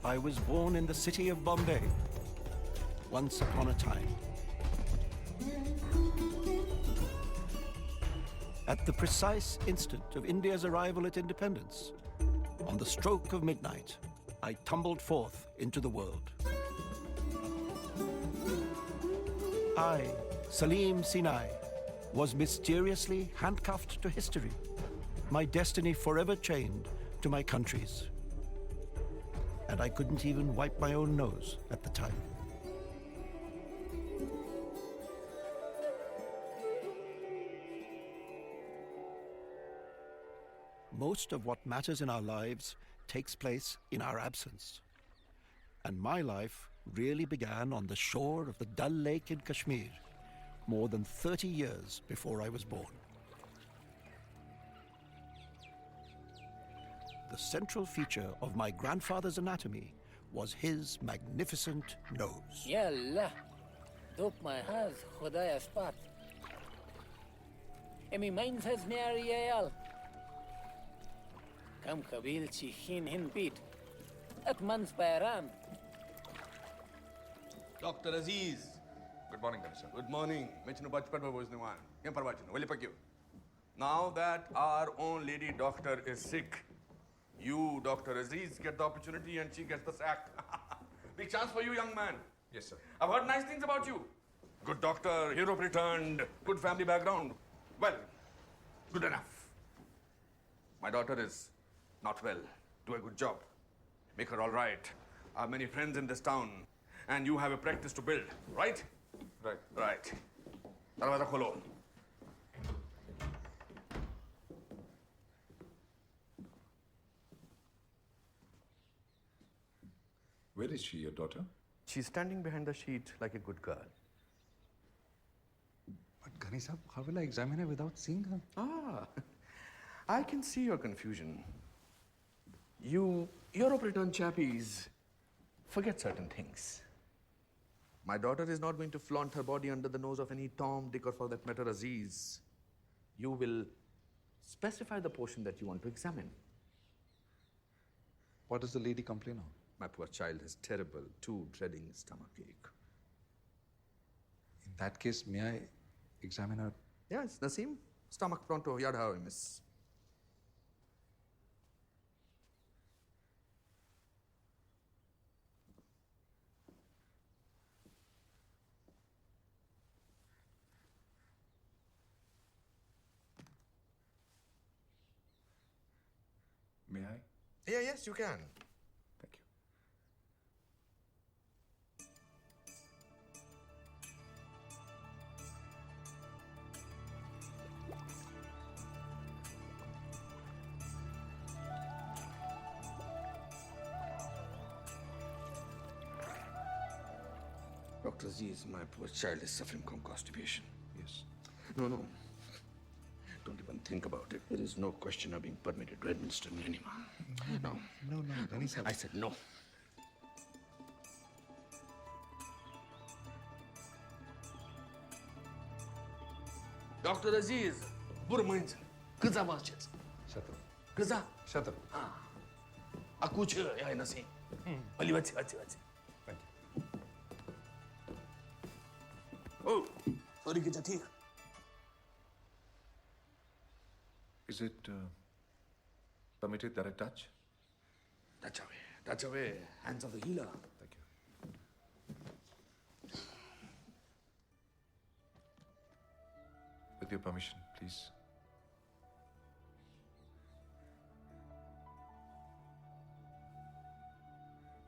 I was born in the city of Bombay, once upon a time. At the precise instant of India's arrival at independence, on the stroke of midnight, I tumbled forth into the world. I, Salim Sinai, was mysteriously handcuffed to history, my destiny forever chained to my country's. And I couldn't even wipe my own nose at the time. Most of what matters in our lives takes place in our absence. And my life really began on the shore of the Dal Lake in Kashmir, more than 30 years before I was born. The central feature of my grandfather's anatomy was his magnificent nose. Yalla, dope my has Khudaya spot. Emi mines has near Kam Kabil Chikhin Hin Pete. At Mans Bayram. Dr. Aziz. Good morning, Minister. Good morning. Mechnu bachpat ba bojnewan. Yam parvachinu. Wali pakyu. Now that our own lady doctor is sick, you, Dr. Aziz, get the opportunity and she gets the sack. Big chance for you, young man. Yes, sir. I've heard nice things about you. Good doctor, Europe returned, good family background. Well, good enough. My daughter is not well. Do a good job. Make her all right. I have many friends in this town, and you have a practice to build, right? Right. Right. Darwaza kholo. Where is she, your daughter? She's standing behind the sheet like a good girl. But Ghani Sahib, how will I examine her without seeing her? Ah, I can see your confusion. You Europe return chappies forget certain things. My daughter is not going to flaunt her body under the nose of any Tom, Dick, or for that matter, Aziz. You will specify the portion that you want to examine. What does the lady complain of? My poor child has terrible, too dreading stomachache. In that case, may I examine her? Yes, Naseem, stomach pronto, yad hai, miss. May I? Yeah, yes, you can. Thank you. Dr. Aziz, my poor child is suffering from constipation. Yes. No. Don't even think about it. There is no question of being permitted to administer an enema. No. No, Ghani Sahib. I said no. Dr. Aziz, burmayınca kıza bahçesi. Shut up. Kıza. Shut up. Akuçu ya Naseem. Ali bachi. Thank you. Oh, sorry kıza ठीक. Is it permitted that I touch? Touch away. Hands of the healer. Thank you. With your permission, please.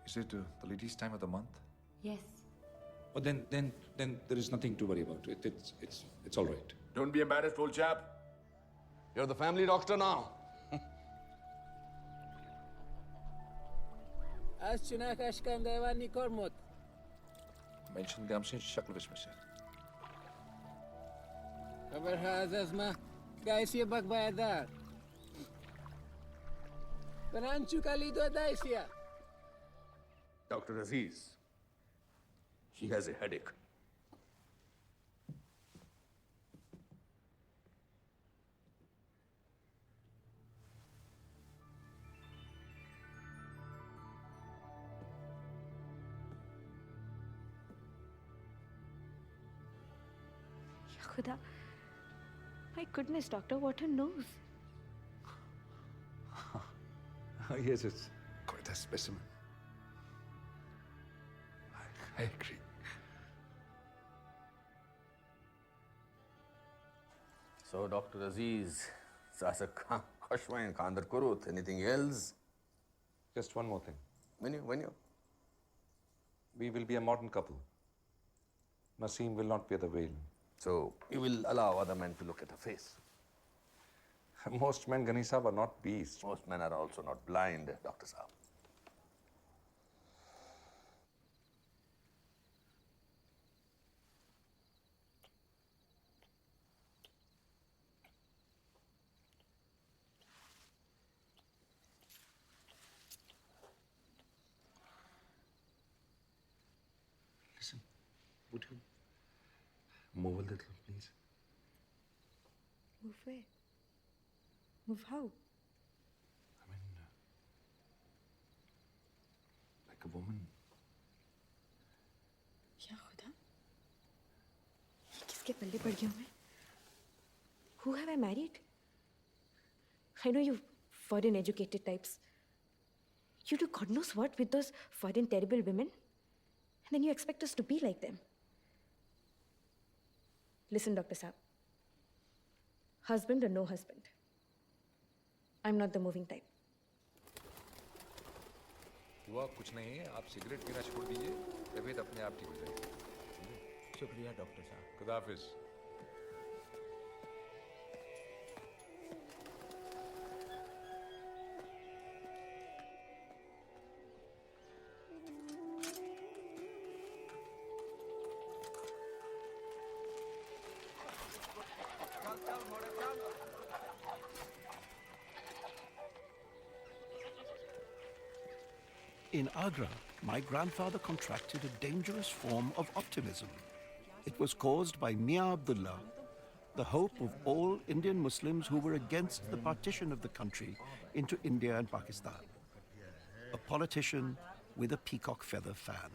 Is it the lady's time of the month? Yes. Oh, then there is nothing to worry about. It's all right. Don't be embarrassed, old chap. You're the family doctor now. Az çınak aşkan devani kormut. Mention Gamsin Shakl Vishmasha. Kabar haz azma. Gaisiya bak bayadar. Penanchu kali do daisiya. Dr. Aziz, she has a headache. Khuda. My goodness, doctor, what a nose. Yes, it's quite a specimen. I agree. So, Dr. Aziz, Sasa Kashwain Khandar Kurut, anything else? Just one more thing. When you? We will be a modern couple. Naseem will not wear the veil. So, you will allow other men to look at her face. Most men, Ghani Sahib, are not beasts. Most men are also not blind, Dr. Saab. Listen, would you move a little, please? Move where? Move how? I mean, like a woman. Ya Khuda. किसके पल्ले पड़ गया हूँ मैं? Who have I married? I know you foreign educated types. You do God knows what with those foreign terrible women. And then you expect us to be like them. Listen, Dr. Saab. Husband or no husband, I'm not the moving type. हुआ कुछ नहीं है, आप cigarette पीना छोड़ दीजिए, तबीयत अपने आप ठीक हो जाएगी। शुक्रिया डॉक्टर साहब। खुदा हाफिज। In Agra, my grandfather contracted a dangerous form of optimism. It was caused by Mian Abdullah, the hope of all Indian Muslims who were against the partition of the country into India and Pakistan. A politician with a peacock feather fan.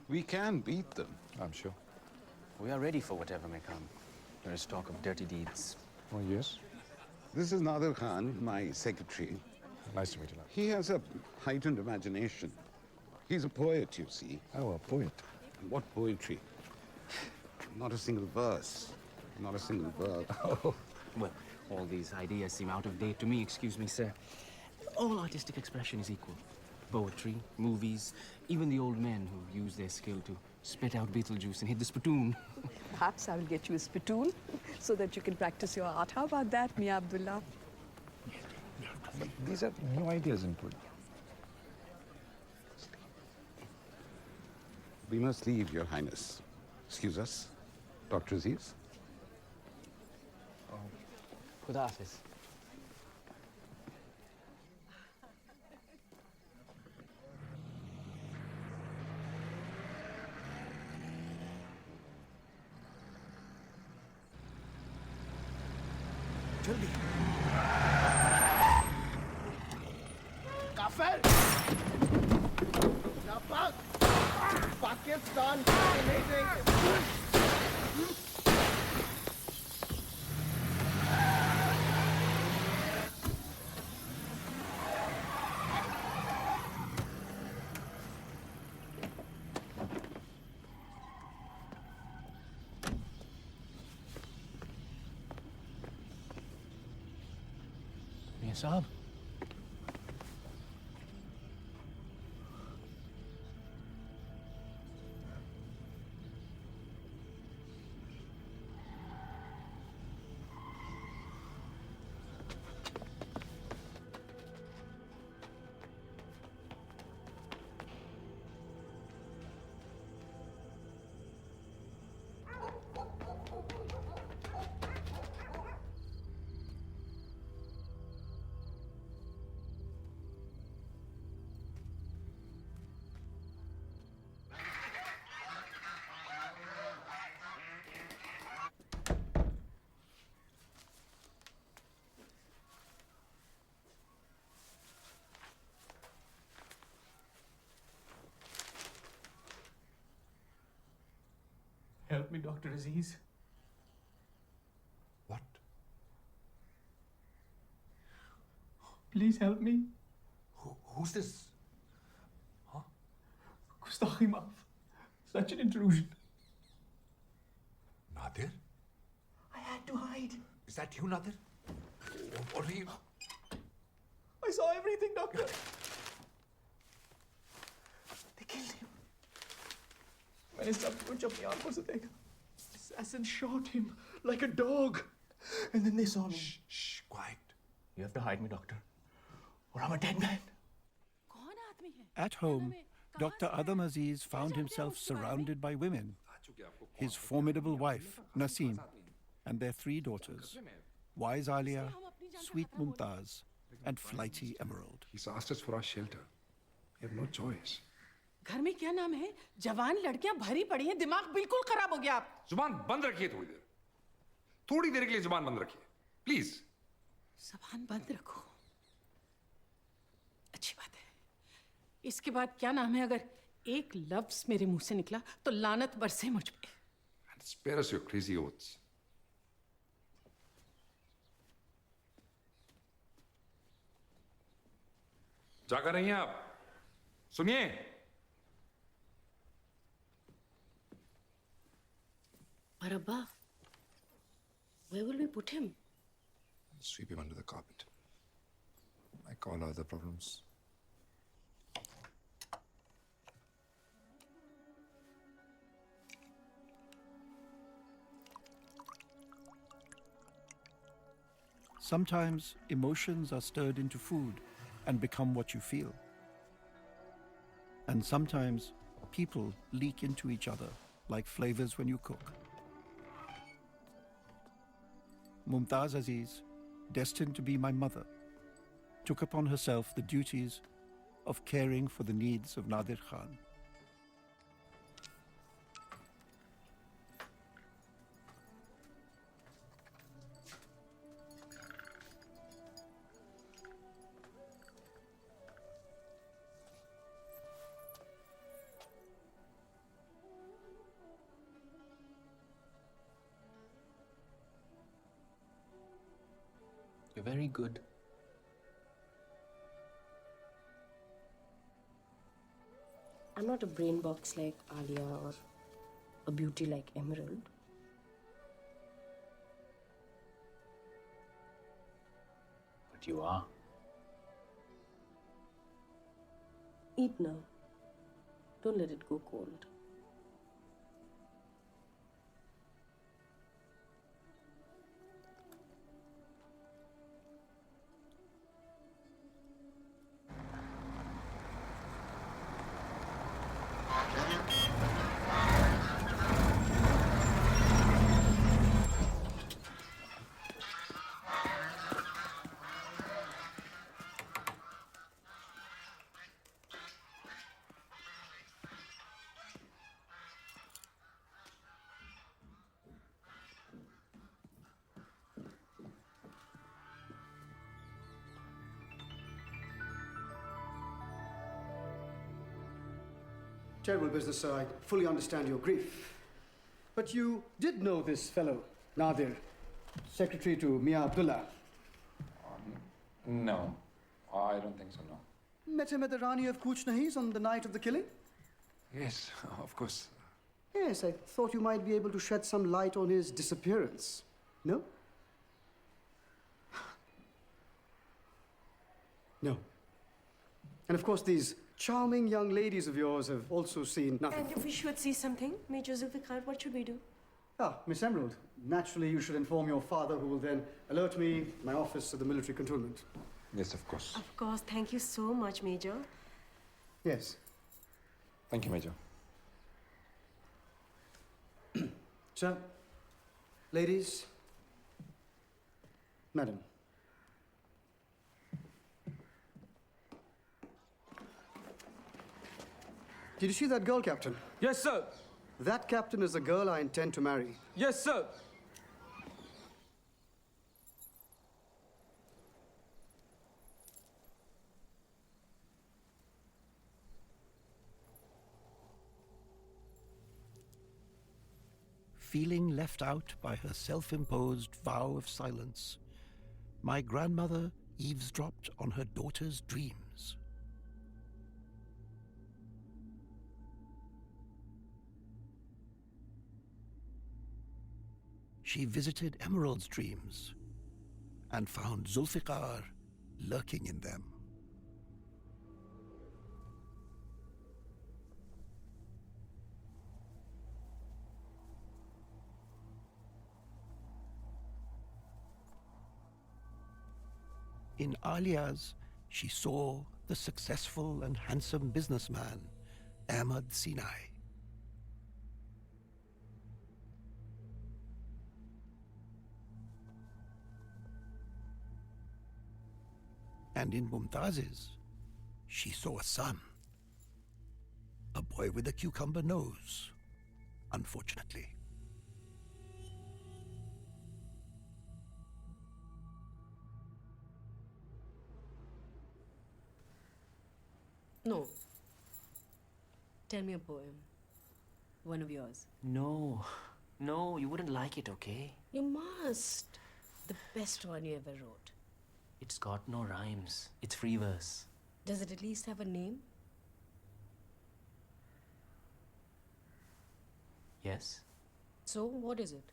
We can beat them. I'm sure. We are ready for whatever may come. There is talk of dirty deeds. Oh, yes. This is Nader Khan, my secretary. Nice to meet you. He has a heightened imagination. He's a poet, you see. Oh, a poet. What poetry? Not a single verse. Not a single verb. Well, all these ideas seem out of date to me, excuse me, sir. All artistic expression is equal. Poetry, movies, even the old men who use their skill to spit out Beetlejuice and hit the spittoon. Perhaps I will get you a spittoon so that you can practice your art. How about that, Mia Abdullah? These are new ideas in poetry. We must leave, Your Highness. Excuse us, Dr. Aziz. Khuda Hafiz. Kafir! Pakistan! Mia Saab. Help me, Dr. Aziz. Please help me. Who's this? Gustaki Maaf. Such an intrusion. Nadir? I had to hide. Is that you, Nadir? What are you? I saw everything, doctor. They killed him. मैंने सब कुछ अपनी आंखों से देखा. Assassin shot him like a dog. And then they saw me. Shh, quiet. You have to hide me, doctor. Or I'm a dead man. At home, Dr. Adam Aziz found himself surrounded by women. His formidable wife, Naseem, and their 3 daughters, wise Alia, sweet Mumtaz, and flighty Emerald. He's asked us for our shelter. We have no choice. घर में क्या नाम है? जवान लड़कियां भरी पड़ी हैं, दिमाग बिल्कुल खराब हो गया आप. जुबान बंद रखिए थोड़ी देर के लिए जुबान बंद रखिए प्लीज. जबान बंद रखो. अच्छी बात है. इसके बाद क्या नाम है? अगर एक लफ्ज मेरे मुंह से निकला तो लानत बरसे मुझ पे. And spare us your crazy oaths. क्या कर रही हैं आप? सुनिए. पर अब्बा, where will we put him? Sweep him under the carpet. Like all other problems. Sometimes emotions are stirred into food and become what you feel. And sometimes people leak into each other like flavors when you cook. Mumtaz Aziz, destined to be my mother, took upon herself the duties of caring for the needs of Nadir Khan. You're very good. I'm not a brain box like Alia or a beauty like Emerald. But you are. Eat now. Don't let it go cold. Terrible business, sir. I fully understand your grief. But you did know this fellow, Nadir, secretary to Mia Abdullah. No, I don't think so, no. Met him at the Rani of Kuch Nahi's on the night of the killing? Yes, of course. Yes, I thought you might be able to shed some light on his disappearance. No? No. And of course, these charming young ladies of yours have also seen nothing. And if we should see something, Major Zulfikar, what should we do? Ah, Miss Emerald, naturally you should inform your father, who will then alert me, my office, of the military cantonment. Yes, of course. Of course. Thank you so much, Major. Yes. Thank you, Major. Sir, ladies, madam. Did you see that girl, Captain? Yes, sir. That, Captain, is the girl I intend to marry. Yes, sir. Feeling left out by her self-imposed vow of silence, my grandmother eavesdropped on her daughter's dreams. She visited Emerald's dreams and found Zulfiqar lurking in them. In Alia's, she saw the successful and handsome businessman, Ahmad Sinai. And in Mumtaz's, she saw a son, a boy with a cucumber nose, unfortunately. No. Tell me a poem. One of yours. No. No, you wouldn't like it, okay? You must. The best one you ever wrote. It's got no rhymes. It's free verse. Does it at least have a name? Yes? So, what is it?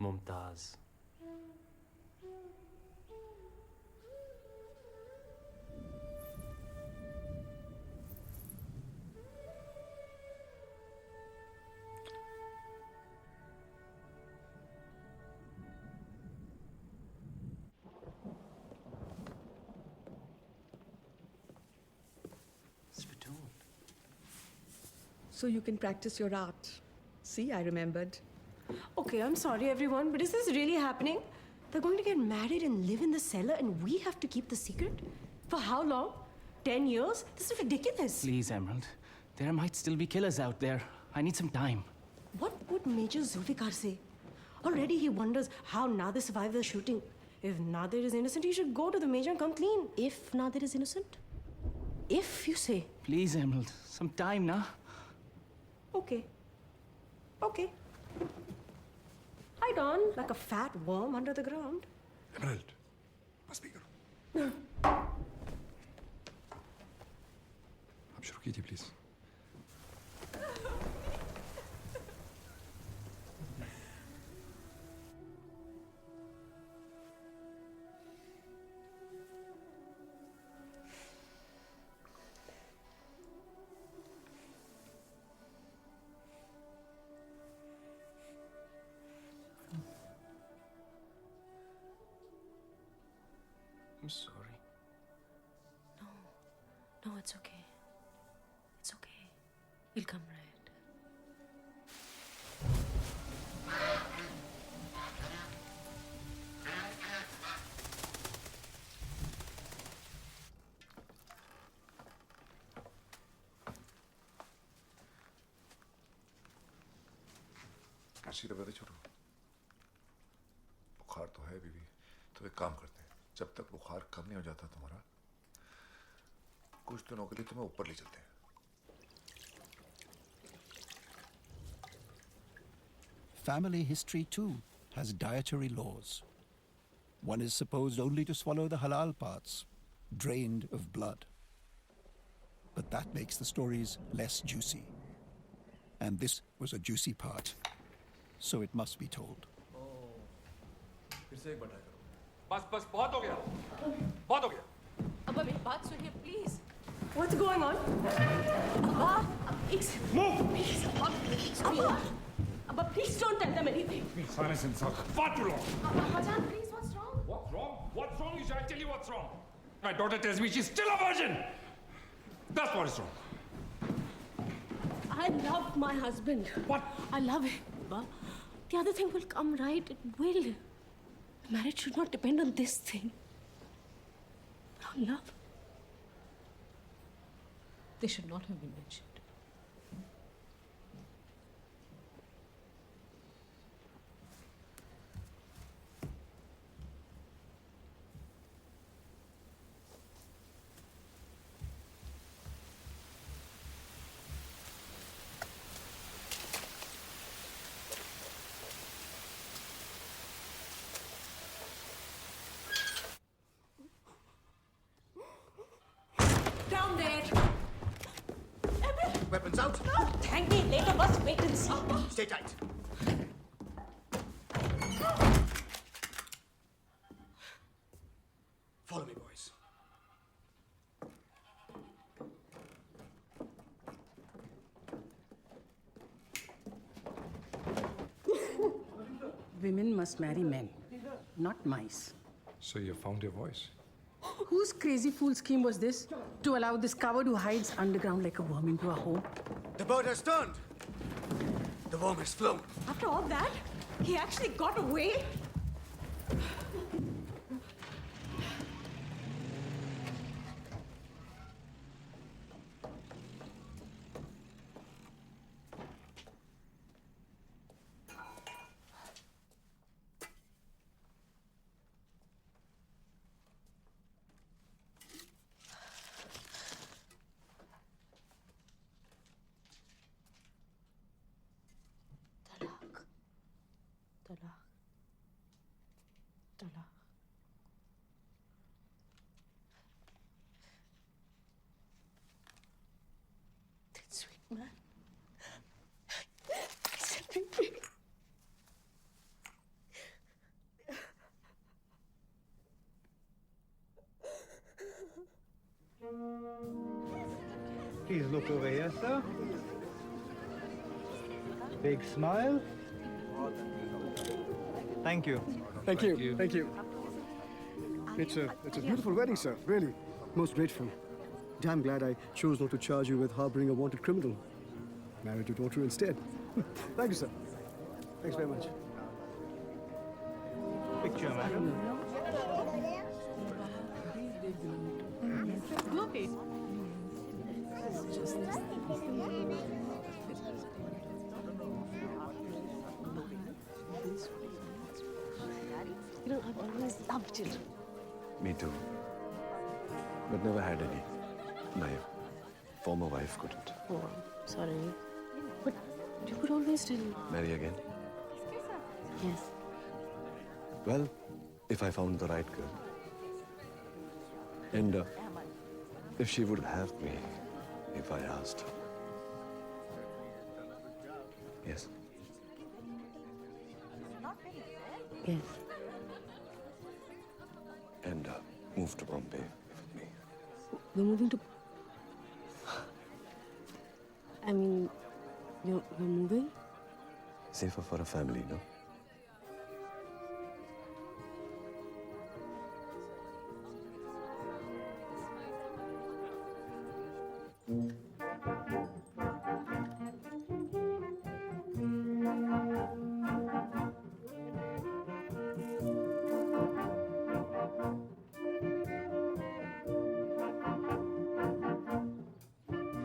Mumtaz. Spittoon. So you can practice your art. See, I remembered. Okay, I'm sorry, everyone, but is this really happening? They're going to get married and live in the cellar, and we have to keep the secret? For how long? 10 years? This is ridiculous. Please, Emerald. There might still be killers out there. I need some time. What would Major Zulfiqar say? Already he wonders how Nadir survived the shooting. If Nadir is innocent, he should go to the Major and come clean. If Nadir is innocent? If you say. Please, Emerald. Some time, na? Okay. Okay. Hide on like a fat worm under the ground. Emerald, बस भी करो. आप शुरू कीजिए please. I'm sorry. No, it's okay. It's okay. You'll come right. कैसी तबीयत है छोटू? बुखार तो है बीबी. तो एक काम करते हैं. जब तक बुखार कम नहीं हो जाता तुम्हारा, कुछ दिनों के लिए तुम्हें ऊपर ले चलते हैं. Family history too has dietary laws. One is supposed only to swallow the halal parts, drained of blood. But that makes the stories less juicy. And this was a juicy part, so it must be told. फिर से एक बार try करो. बस बस बहुत हो गया. बहुत हो गया. अब मेरी बात सुनिए please. What's going on? Abba, move! Please, Abba, Abba, please don't tell them anything. Silence inside. Far too long. Abba, please, what's wrong? What's wrong? What's wrong? I'll tell you what's wrong. My daughter tells me she's still a virgin. That's what is wrong. I love my husband. What? I love him, Abba. The other thing will come right. It will. Marriage should not depend on this thing. On love. They should not have been mentioned. out. Thank me later, boss. Wait and see. Stay tight. Follow me, boys. Women must marry men, not mice. So you found your voice? Whose crazy fool scheme was this to allow this coward who hides underground like a worm into our home? The boat has turned. The worm has flown. After all that, he actually got away? Talaq. Talaq. That sweet man. Please look over here, sir. Big smile. Thank you. Thank you. Thank you. It's a beautiful wedding, sir. Really. Most grateful. Damn glad I chose not to charge you with harboring a wanted criminal. Married your daughter instead. Thank you, sir. Thanks very much. Picture, madam. Okay. You know, I've always loved children. Me too. But never had any. My former wife couldn't. Oh, sorry. But you could always tell. Marry again? Yes. Well, if I found the right girl. And if she would have me if I asked her. Yes? Yes. And move to Bombay with me. We're moving to... I mean, we're moving? Safer for a family, no?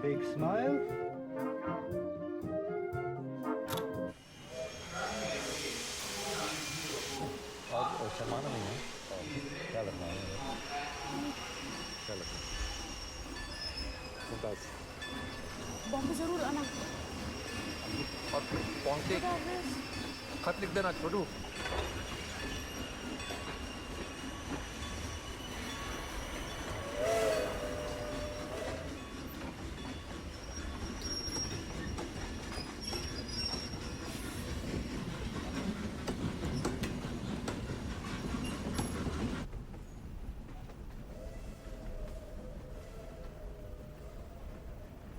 Big smile. और सामान नहीं है क्या लगना है क्या लगना है मुमताज बॉम्बे जरूर आना और पहुंचते खत लिख देना छोटू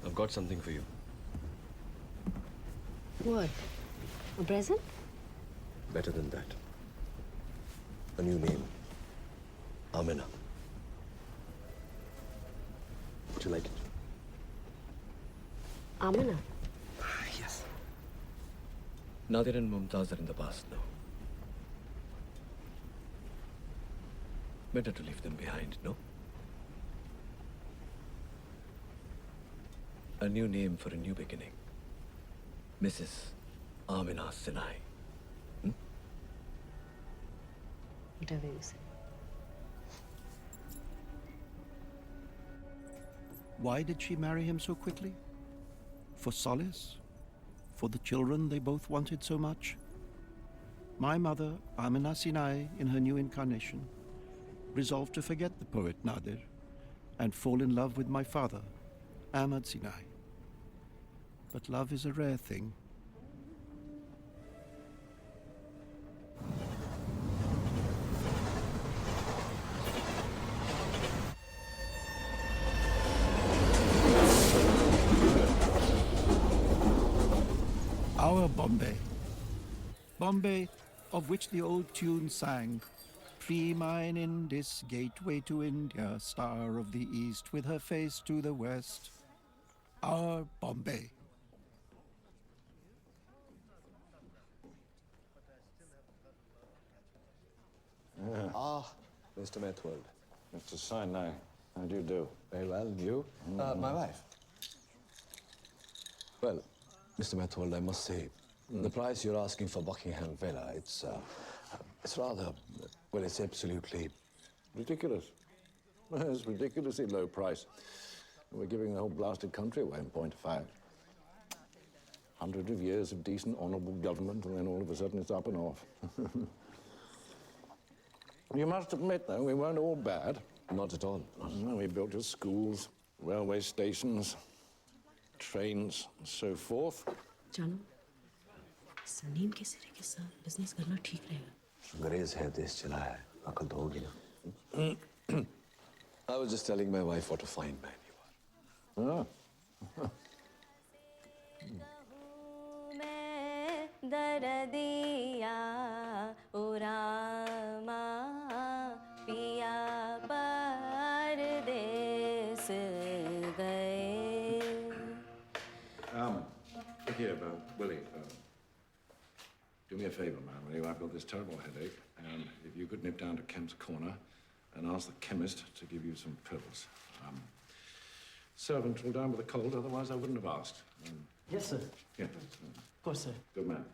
I've got something for you. What? A present? Better than that. A new name. Amina. Would you like it? Amina? Yes. Nadir and Mumtaz are in the past now. Better to leave them behind, no? A new name for a new beginning. Mrs. Amina Sinai. Whatever you say. Why did she marry him so quickly? For solace? For the children they both wanted so much? My mother, Amina Sinai, in her new incarnation, resolved to forget the poet Nadir and fall in love with my father, Ahmad Sinai. but love is a rare thing. Our Bombay. Bombay, of which the old tune sang, "Free mine Indus, gateway to India, star of the east with her face to the west." Our Bombay. Mr. Methwold. Mr. Sinai, how do you do? Very well, and you? My wife. Well, Mr. Methwold, I must say, the price you're asking for Buckingham Villa, it's rather, well, it's absolutely... Ridiculous. It's ridiculously low price. We're giving the whole blasted country away in point of fact. Hundreds of years of decent, honourable government, and then all of a sudden it's up and off. You must admit, though, we weren't all bad. Not at all. No, we built us schools, railway stations, trains, and so forth. जानो, सलीम के सिरे के साथ business करना ठीक रहेगा। अंग्रेज है, देश चला है, अकल तो होगी ना। I was just telling my wife what a fine man you are. दरदिया उरामा पिया परदेस गए। Here, Willie, do me a favor, man, will you? I've got this terrible headache, and if you could nip down to Kemp's Corner and ask the chemist to give you some pills. Servant will down with a cold, otherwise I wouldn't have asked. Yes, sir. Yeah. Of course, sir. Good man.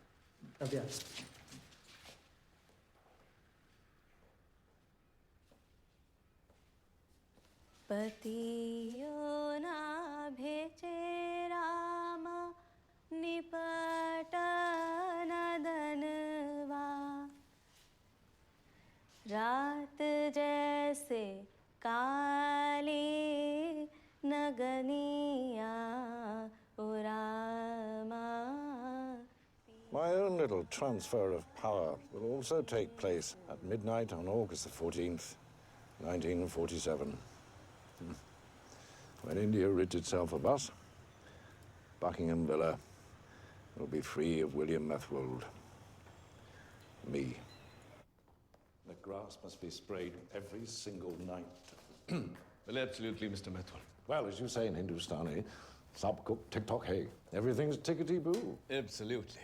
Yeah. पतियो ना भेजे राम निपटन धनवा, रात जैसे काली नगनिया उरामा। My own little transfer of power will also take place at midnight on August the 14th, 1947. When India rids itself of us, Buckingham Villa will be free of William Methwold. Me. The grass must be sprayed every single night. Well, absolutely, Mr. Methwold. Well, as you say in Hindustani, sab cook tick-tock hey. Everything's tickety-boo. Absolutely.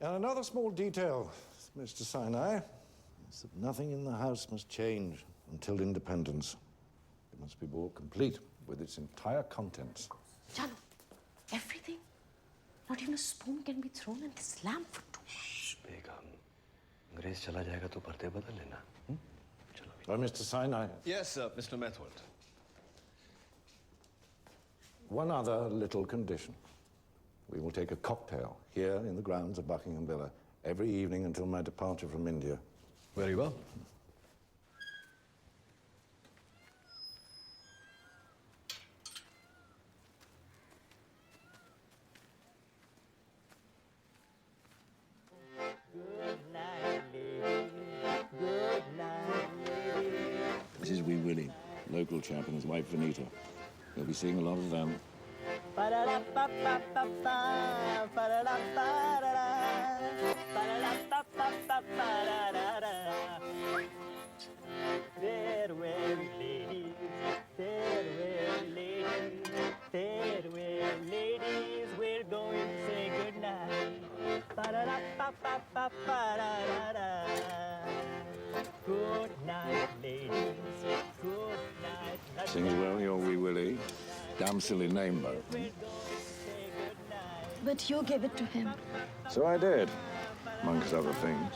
And another small detail, Mr. Sinai, is that nothing in the house must change until independence. It must be bought complete with its entire contents. जानो, everything. Not even a spoon can be thrown in this lamp for two. बेगम, अंग्रेज चला जाएगा तो पर्दे बदल लेना. Well, Mr. Sinai. Yes, sir, Mr. Methwold. One other little condition. We will take a cocktail here in the grounds of Buckingham Villa every evening until my departure from India. Very well. This is Wee Willie, local chap, and his wife Vanita. You'll be seeing a lot of them. Farewell, ladies, farewell, ladies, farewell, ladies, we're going to say goodnight. Good night, ladies, good night. Sing as well, you're Wee Willie. Damn silly name, though. But you gave it to him. So I did, amongst other things.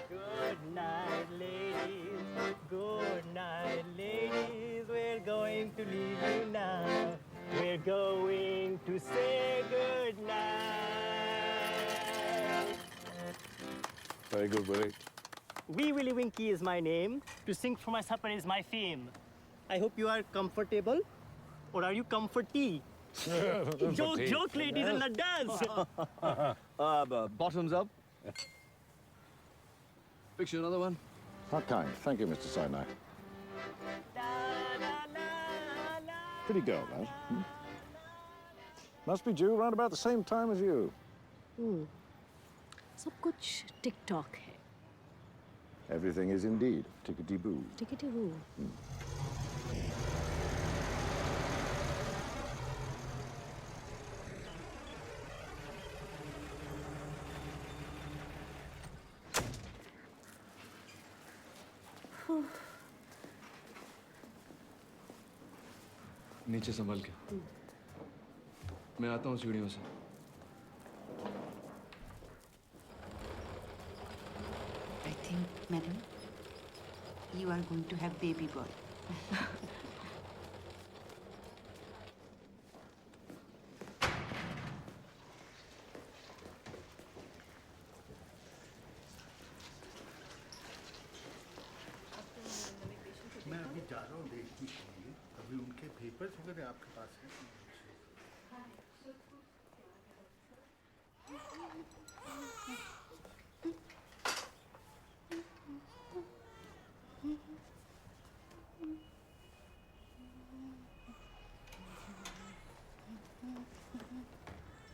Good night, ladies, good night, ladies, we're going to leave you now. We're going to say good night. Very good, Willie. Wee Willie Winky is my name. To sing for my supper is my fame. I hope you are comfortable. Or are you comforty? Joke, ladies and laddas. Bottoms up. Fix you another one. How kind. Thank you, Mr. Sinai. Pretty girl, that. Hmm? Must be due around about the same time as you. सब कुछ TikTok है. Everything is indeed tickety-boo. Tickety-boo. नीचे संभल के. मैं आता हूँ सीढ़ियों से. I think, madam, you are going to have baby boy. मैं अभी जा रहा हूँ देखने के लिए. अभी उनके पेपर्स वगैरह आपके पास हैं.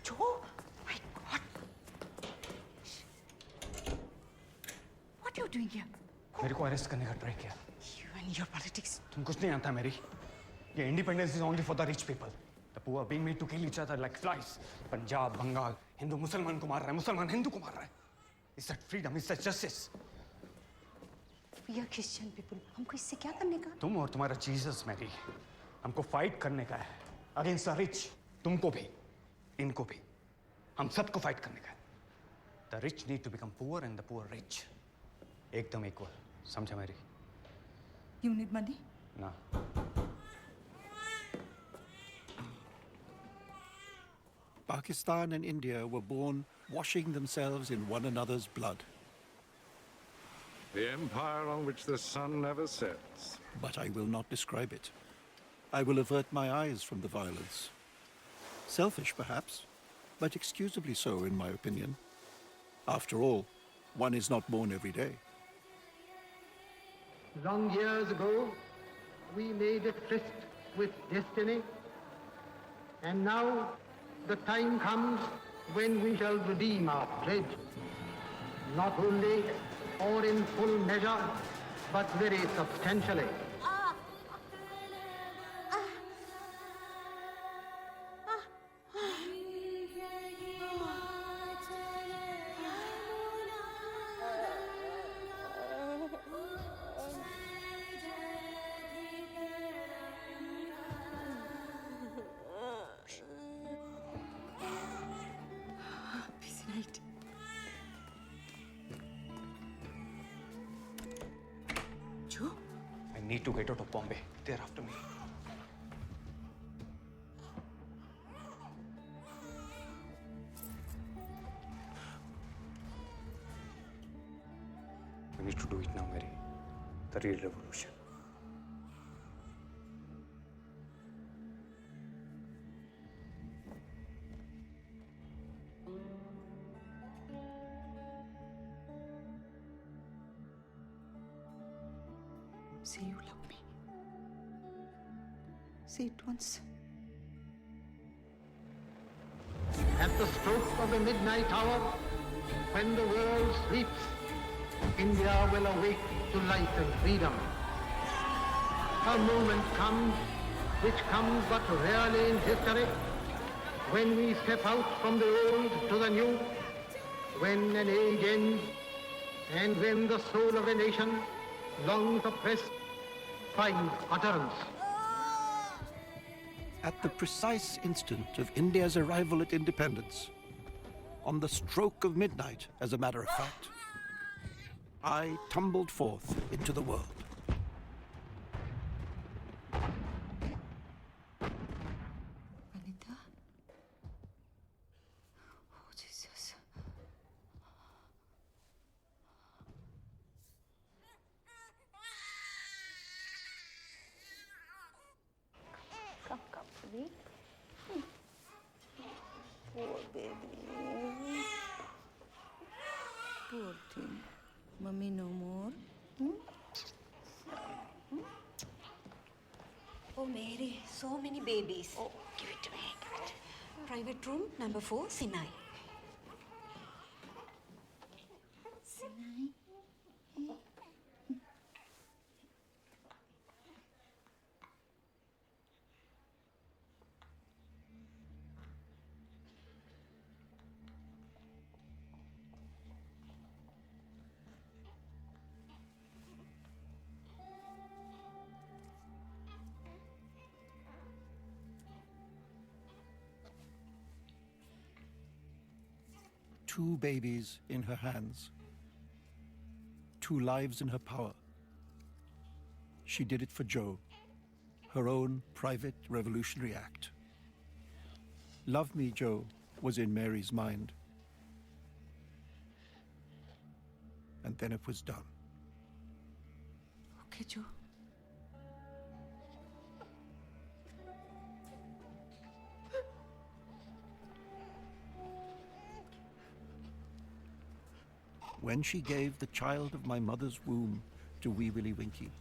Joe, my God! What are you doing here? मेरे को अरेस्ट करने का ट्राई किया. You and your politics. तुम कुछ नहीं आता मेरी. ये independence is only for the rich people. The poor being made to kill each other like flies. Punjab, Bengal, Hindu मुसलमान को मार रहा है, मुसलमान हिंदू को मार रहा है. Is that freedom? Is that justice? We are Christian people. हमको इससे क्या करने का? तुम और तुम्हारा जीसस मैरी हमको फाइट करने का है अगेंस्ट द रिच. तुमको भी, इनको भी, हम सबको फाइट करने का है. The rich need to become poor and the poor rich. एकदम इक्वल. समझा मेरी? You need money? ना. Pakistan and India were born washing themselves in one another's blood. The empire on which the sun never sets. But I will not describe it. I will avert my eyes from the violence. Selfish, perhaps, but excusably so, in my opinion. After all, one is not born every day. Long years ago, we made a tryst with destiny, and now the time comes when we shall redeem our pledge, not only or in full measure, but very substantially. Busy night. Joe? I need to get out of Bombay. They're after me. We need to do it now, Mary. The real revolution. Say you love me. Say it once. At the stroke of the midnight hour, when the world sleeps, India will awake to light and freedom. A moment comes, which comes but rarely in history, when we step out from the old to the new, when an age ends, and when the soul of a nation, long suppressed, finds utterance. At the precise instant of India's arrival at independence, on the stroke of midnight, as a matter of fact, I tumbled forth into the world. Anita? Oh, Jesus. baby. Poor thing. Mummy no more. Hmm? Oh, Mary, so many babies. Oh, give it to me. Private room, number 4, Sinai. Sinai? Two babies in her hands. 2 lives in her power. She did it for Joe, her own private revolutionary act. Love Me, Joe was in Mary's mind. And then it was done. Okay, Joe. When she gave the child of my mother's womb to Wee Willie Winkie,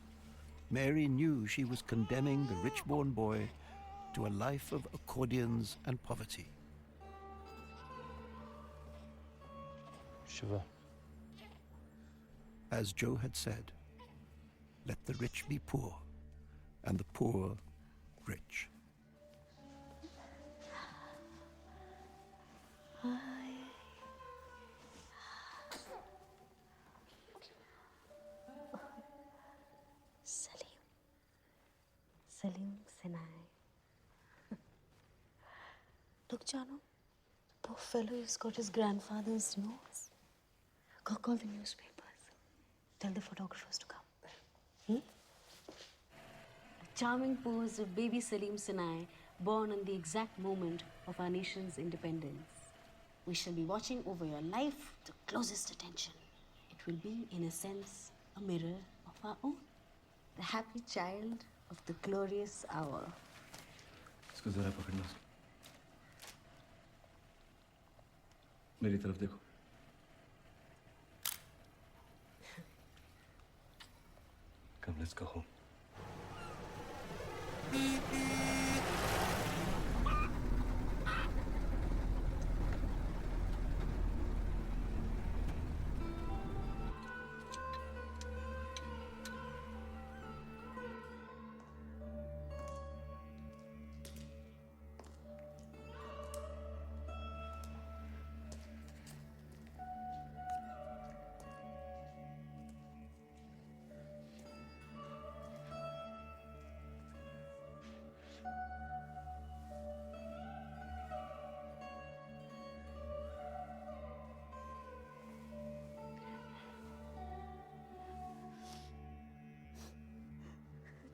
Mary knew she was condemning the rich-born boy to a life of accordions and poverty. Shiva. As Joe had said, let the rich be poor and the poor rich. Salim Sinai. Look, Jano, poor fellow has got his grandfather's nose. Go call the newspapers. Tell the photographers to come. A charming pose of baby Salim Sinai, born on the exact moment of our nation's independence. We shall be watching over your life with the closest attention. It will be, in a sense, a mirror of our own. The happy child of the glorious hour. इसको जरा पकड़ना मेरी तरफ देखो Come, let's go home.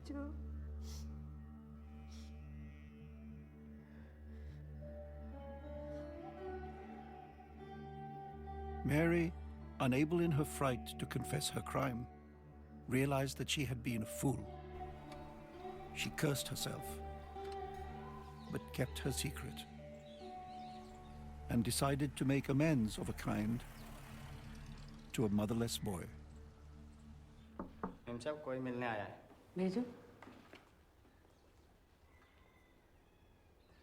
Joe. Mary, unable in her fright to confess her crime, realized that she had been a fool. She cursed herself, but kept her secret, and decided to make amends of a kind to a motherless boy. सब कोई मिलने आया है भेजो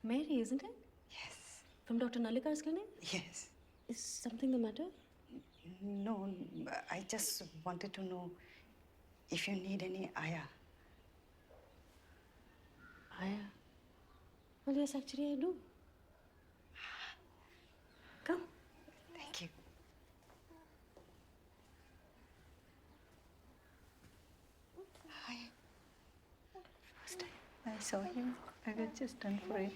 Mary, isn't it? Yes. From Dr. Nallikar's clinic? Yes. Is something the matter? No, I just wanted to know if you need any Aya. Aya? Well, yes, actually, I do. Come. Thank you. Hi. First time I saw him, I was just afraid.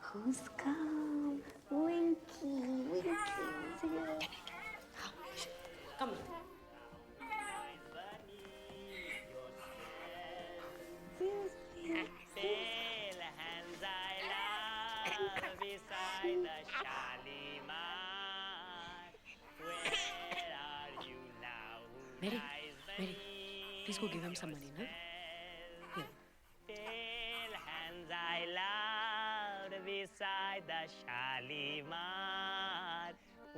Who's come? Winky, Winky's here. Come on. Pale hands I love beside the Shalimar. Where are you now? Mary, Mary, please go give him some money, no? Pale hands I love by the Shalimar.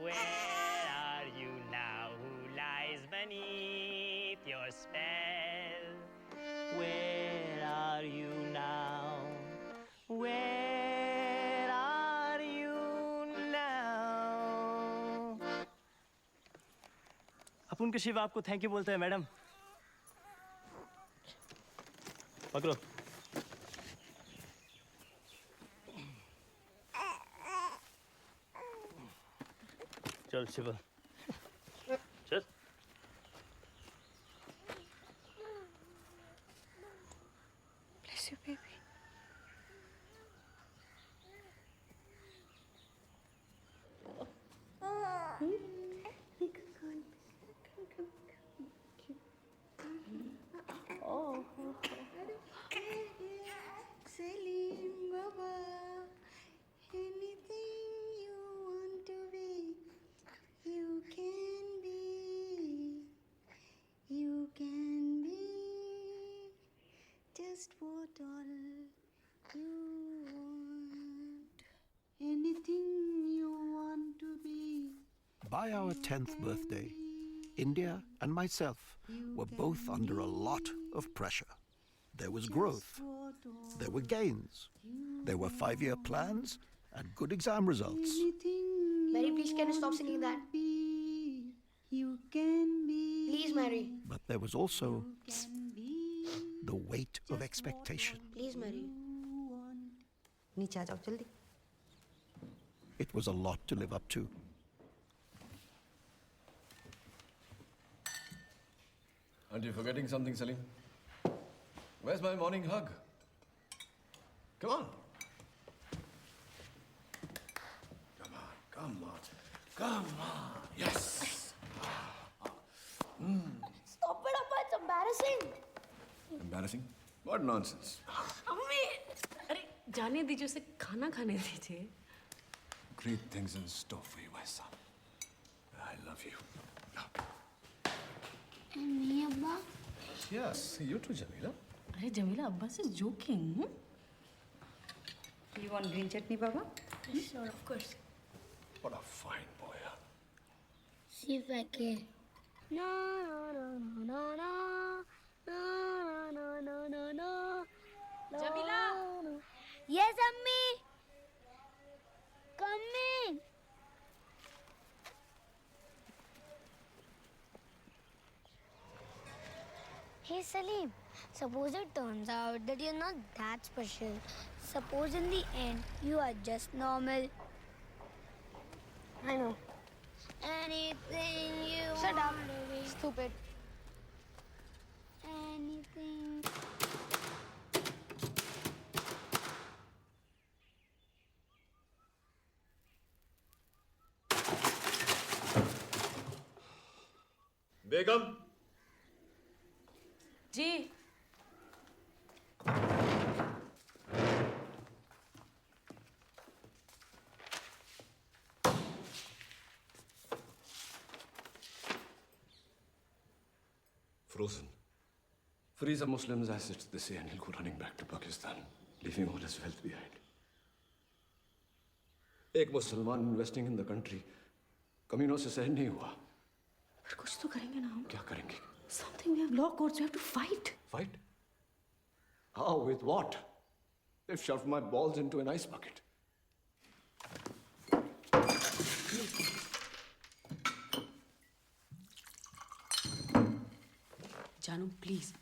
Where are you now? Who lies beneath your spell? Where are you now? Where are you now? अपन के शिव आपको thank you बोलते हैं madam. पकड़ो. चल शिवा. चल. Bless you, baby. Salim Baba, anything you want to be, you can be. You can be just what all you want. Anything you want to be. By our 10th birthday, India and myself were both under a lot of pressure. There was growth, there were gains, there were 5-year plans and good exam results. Mary, please can you stop singing that? You can be. Please, Mary. But there was also the weight of expectation. Please, Mary. नीचे आ जाओ जल्दी. It was a lot to live up to. Aren't you forgetting something, Salim? Where's my morning hug? Come on. Come on, come on, come on. Yes. Stop it, Appa. It's embarrassing. Embarrassing? What nonsense. अम्मी, अरे जाने दीजिए उसे खाना खाने दीजिए. Great things in store for you, my son. I love you. And me, Abba? Yes, you too, Jamila. अरे जमीला, अब्बा is joking. You want green chutney, Baba? Sure, of course. What a fine boy, huh? See if I can. No, no, no, no, no, no, no, no, no. Jamila. Yes, Ammi. Coming. Hey, Salim. Suppose it turns out that you're not that special. Suppose in the end you are just normal. I know. Anything you Shut up. Stupid. Anything. Begum. Ji. Frozen. Free the Muslims as it's the say, and he'll go running back to Pakistan, leaving all his wealth behind. एक मुसलमान investing in the country कमीनों से सहन नहीं हुआ. पर कुछ तो करेंगे ना हम. क्या करेंगे? Something. We have law courts. We have to fight. Fight? How? With what? They've shoved my balls into an ice bucket. Janu, please.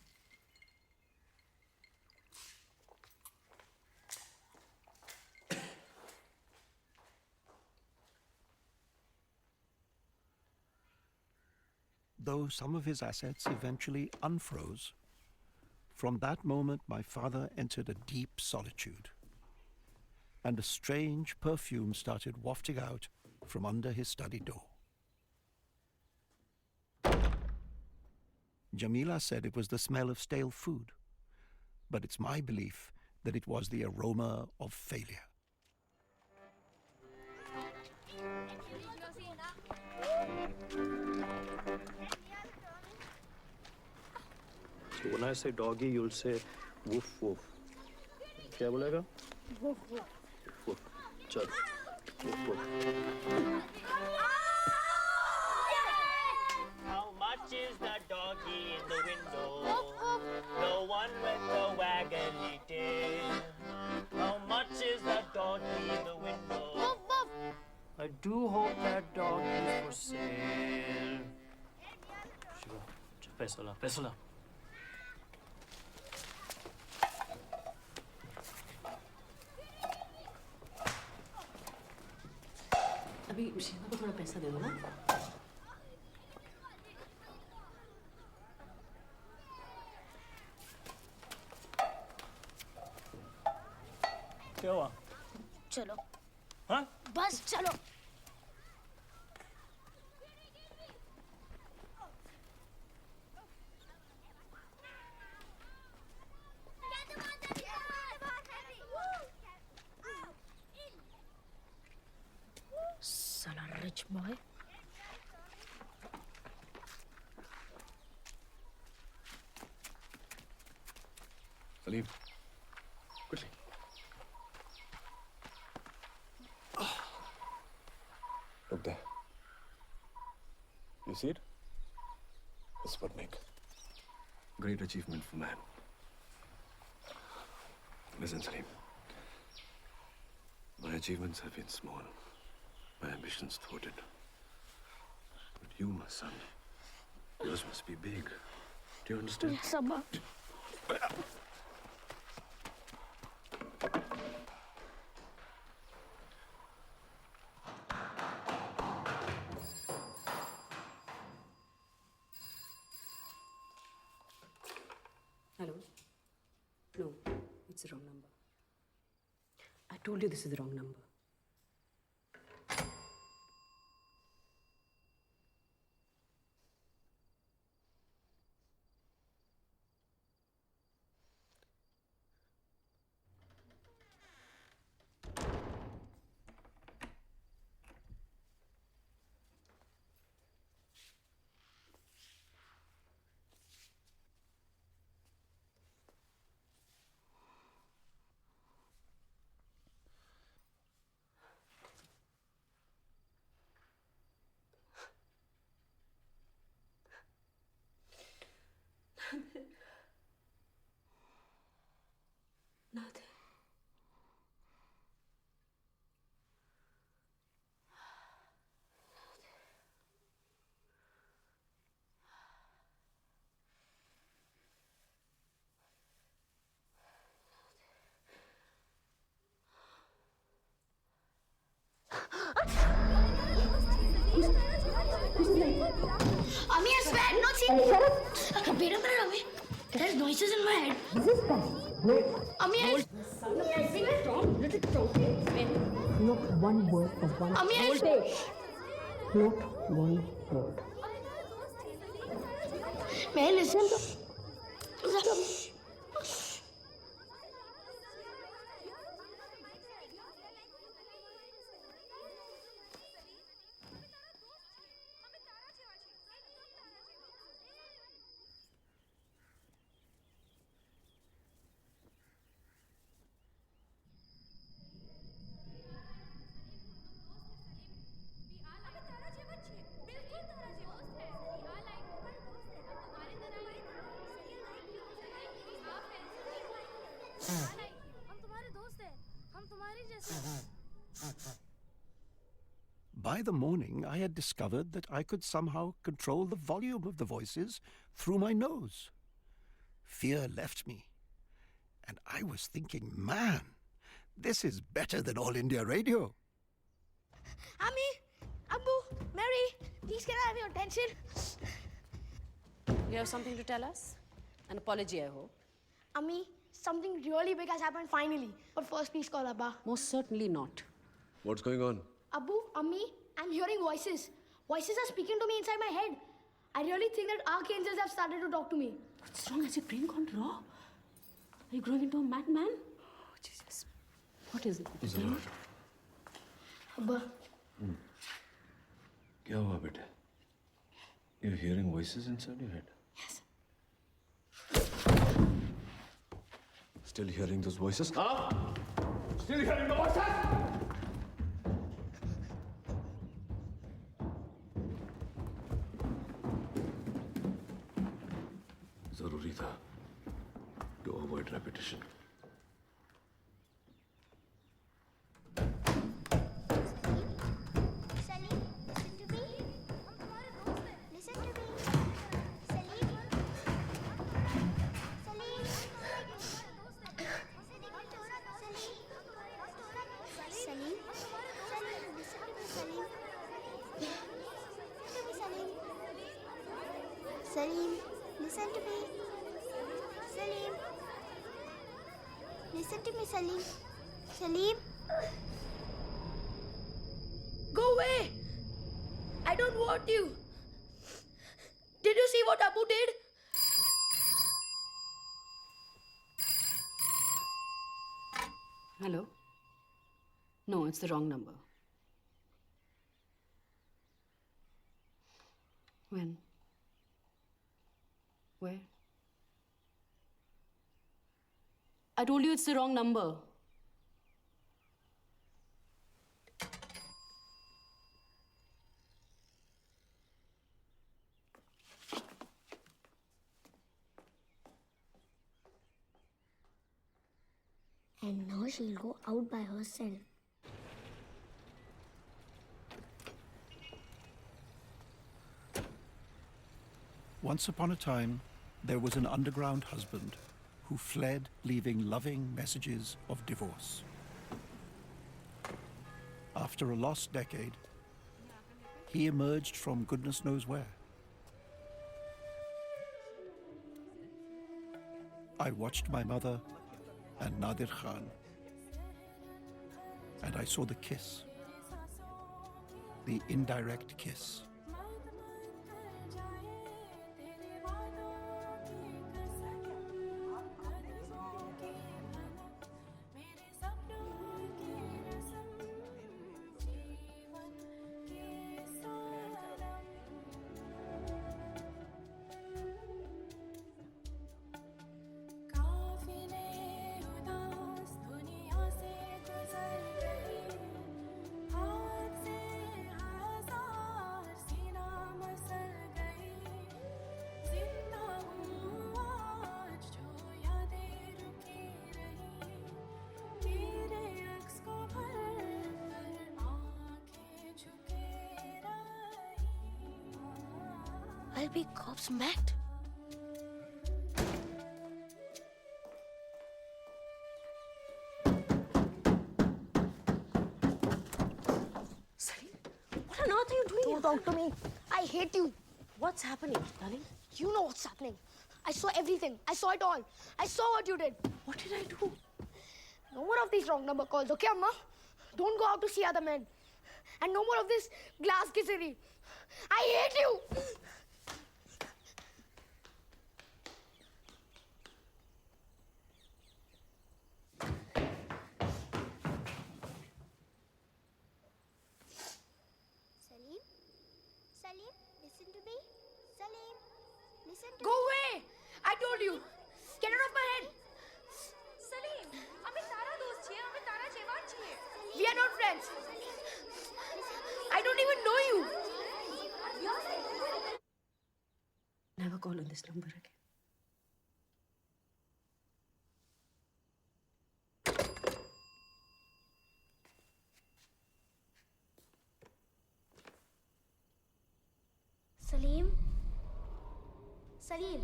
Though some of his assets eventually unfroze, from that moment my father entered a deep solitude, and a strange perfume started wafting out from under his study door. Jamila said it was the smell of stale food, but it's my belief that it was the aroma of failure. So when I say doggy, you'll say woof woof. क्या बोलेगा? Woof, woof. Woof. चल How much is the doggy in the window? The one with the waggly tail. How much is the doggy in the window? I do hope that dog is for sale. Shiva, पैसा ला, पैसा ला. अभी शिवा को थोड़ा पैसा दे दो ना. क्या हुआ? चलो हाँ? बस चलो. Son of a rich boy. Salim, quickly. Look there. You see it? It's Sputnik. Great achievement for man. Listen, Salim. My achievements have been small. My ambitions thwarted. But you, my son, yours must be big. Do you understand? Yes, Abba. Hello? No, it's the wrong number. I told you this is the wrong number. Nothing. Ami, I swear, not seen. Shut up. Wait a minute, Ami. There's noises in my head. This is Ami, I Not one word of one. Ami, I Not one word. May I listen to? By the morning, I had discovered that I could somehow control the volume of the voices through my nose. Fear left me, and I was thinking, man, this is better than All India Radio. Ami, Abu, Mary, please can I have your attention? You have something to tell us? An apology, I hope. Ami, something really big has happened finally. But first, please call Abba. Most certainly not. What's going on? Abu, Ami, I'm hearing voices. Voices are speaking to me inside my head. I really think that archangels have started to talk to me. What's wrong? Has your brain gone raw? Are you growing into a madman? Oh, Jesus. What is it? Is it all? Abba. क्या हुआ बेटे? You're hearing voices inside your head? Yes. Still hearing those voices? Huh? Still hearing the voices? repetition. Salim, listen to me. Listen to me. Salim. Salim. Salim. Salim, listen to me, Salim. Listen to me, Salim. Salim, listen to me. Salim. Listen to me, Salim. Salim. Go away! I don't want you. Did you see what Abu did? Hello? No, it's the wrong number. When? Where? I told you it's the wrong number. And now she'll go out by herself. Once upon a time, there was an underground husband who fled, leaving loving messages of divorce. After a lost decade, he emerged from goodness knows where. I watched my mother and Nadir Khan, and I saw the kiss, the indirect kiss. I'll be gobsmacked. Salim, what on earth are you doing? Don't talk to me. I hate you. What's happening, darling? You know what's happening. I saw everything. I saw it all. I saw what you did. What did I do? No more of these wrong number calls, okay, Amma? Don't go out to see other men. And no more of this glass kissery. I hate you. Salim? Salim, listen to me. Salim, listen to Go away! I told you. Get out of my head. Salim, আমি তারা দোস্ত ছি, আমি তারা জেওয়ান ছি। We are not friends. I don't even know you. Never call on this number again. Salim? Salim?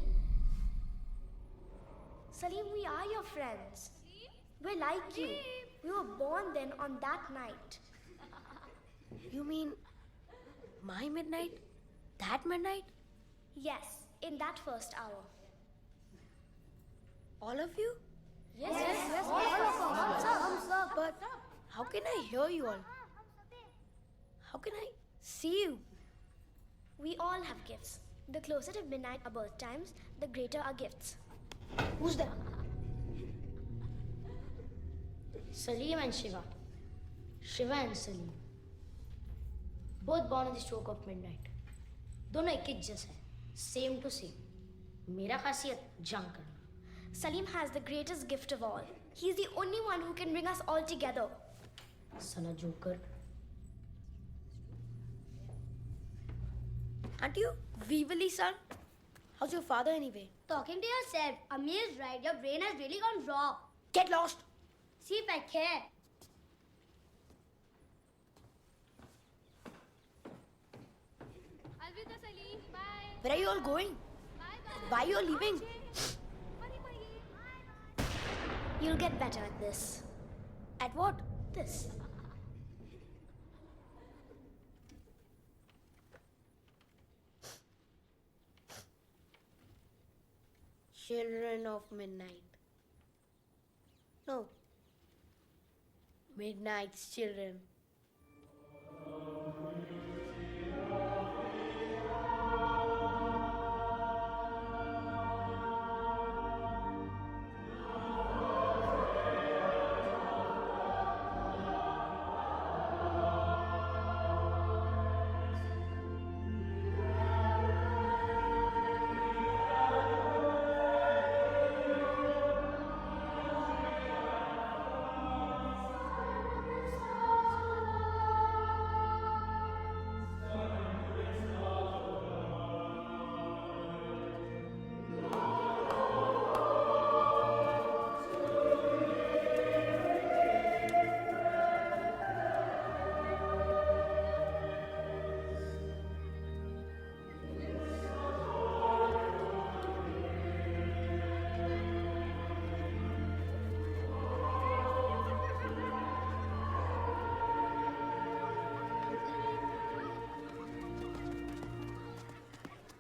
Salim, we are your friends. We're like you. We were born then on that night. You mean my midnight? That midnight? Yes, in that first hour. All of you? Yes, all of us. But how can I hear you all? How can I see you? We all have gifts. The closer to midnight our birth times, the greater our gifts. Who's there? Salim and Shiva. Shiva and Salim. Both born on the stroke of midnight. दोनों एक एक जैसे हैं. Same to same. मेरा खासियत जंग करना. Salim has the greatest gift of all. He's the only one who can bring us all together. Sana Joker. Aren't you Weevilly, son? How's your father anyway? Talking to yourself. Ami is right. Your brain has really gone raw. Get lost. See if I care. Alvida Salim, bye. Where are you all going? Why you all leaving? You'll get better at this. At what? This. Children of midnight. No. Midnight's children.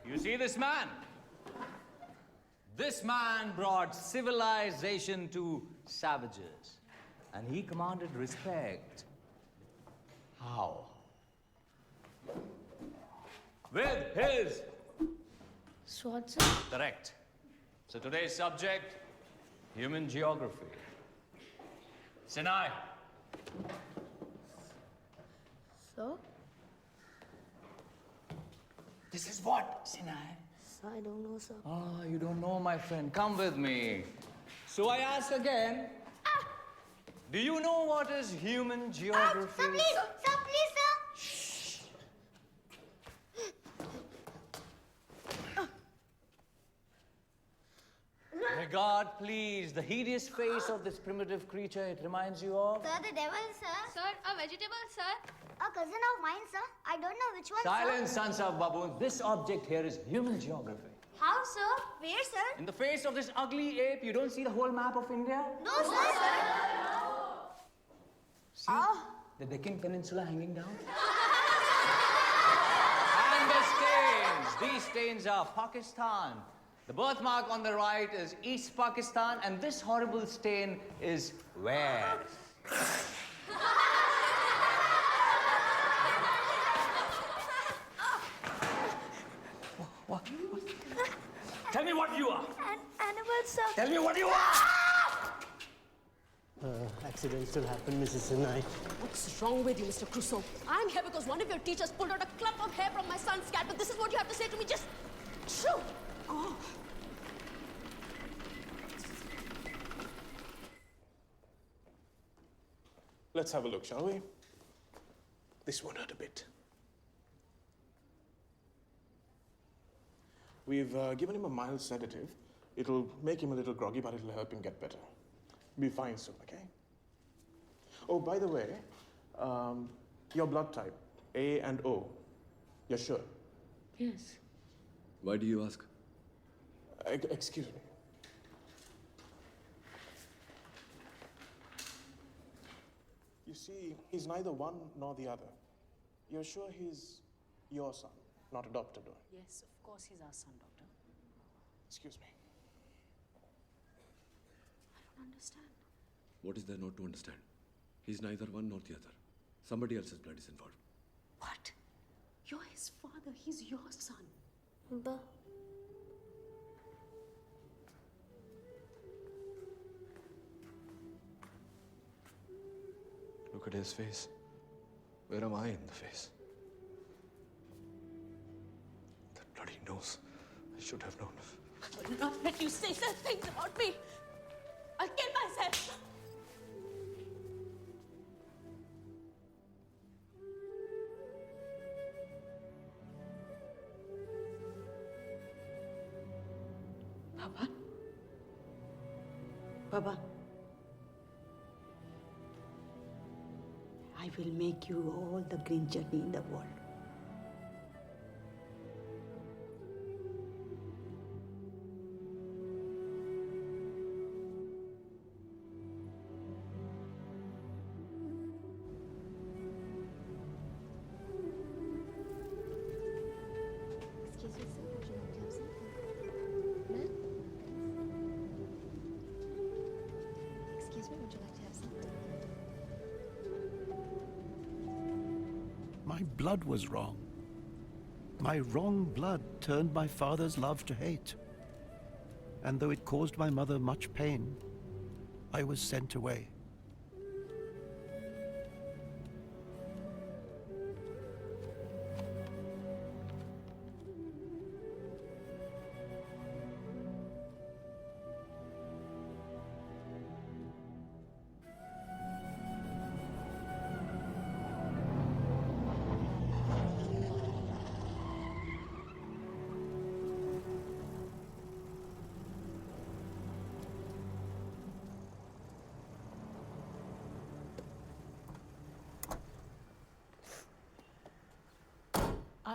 You see this man? This man brought civilization to savages, and he commanded respect. How? With his sword, sir? Correct. So today's subject, human geography. Sinai. So? This is what, Sinai? I don't know, sir. Oh, you don't know, my friend. Come with me. So I ask again. Do you know what is human geography? Sir, please, sir. Regard, please, the hideous face of this primitive creature it reminds you of. Sir, the devil, sir. Sir, a vegetable, sir. A cousin of mine, sir. I don't know which one, Silence, sir. sons of baboons. This object here is human geography. How, sir? Where, sir? In the face of this ugly ape, you don't see the whole map of India? No, sir. See? The Deccan Peninsula hanging down? And the stains. These stains are Pakistan. The birthmark on the right is East Pakistan, and this horrible stain is where? What? Tell me what you are. An animal, sir. Tell me what you are. Accident still happened, Mrs. Sinai. What's wrong with you, Mr. Crusoe? I'm here because one of your teachers pulled out a clump of hair from my son's cat, but this is what you have to say to me. Just shoot. Oh. Let's have a look, shall we? This won't hurt a bit. We've given him a mild sedative. It'll make him a little groggy, but it'll help him get better. Be fine soon, okay? Oh, by the way, your blood type, A and O. You're sure? Yes. Why do you ask? Excuse me. You see, he's neither one nor the other. You're sure he's your son, not adopted one? Yes, of course he's our son, Doctor. Excuse me. I don't understand. What is there not to understand? He's neither one nor the other. Somebody else's blood is involved. What? You're his father. He's your son. But Look at his face. Where am I in the face? That bloody nose. I should have known. I will not let you say such things about me. I'll kill myself. Baba? Baba? I will make you all the green chutney in the world. Excuse me, sir. Would you like to have something? Ma'am? Excuse me, would you like to have something? My blood was wrong. My wrong blood turned my father's love to hate. And though it caused my mother much pain, I was sent away.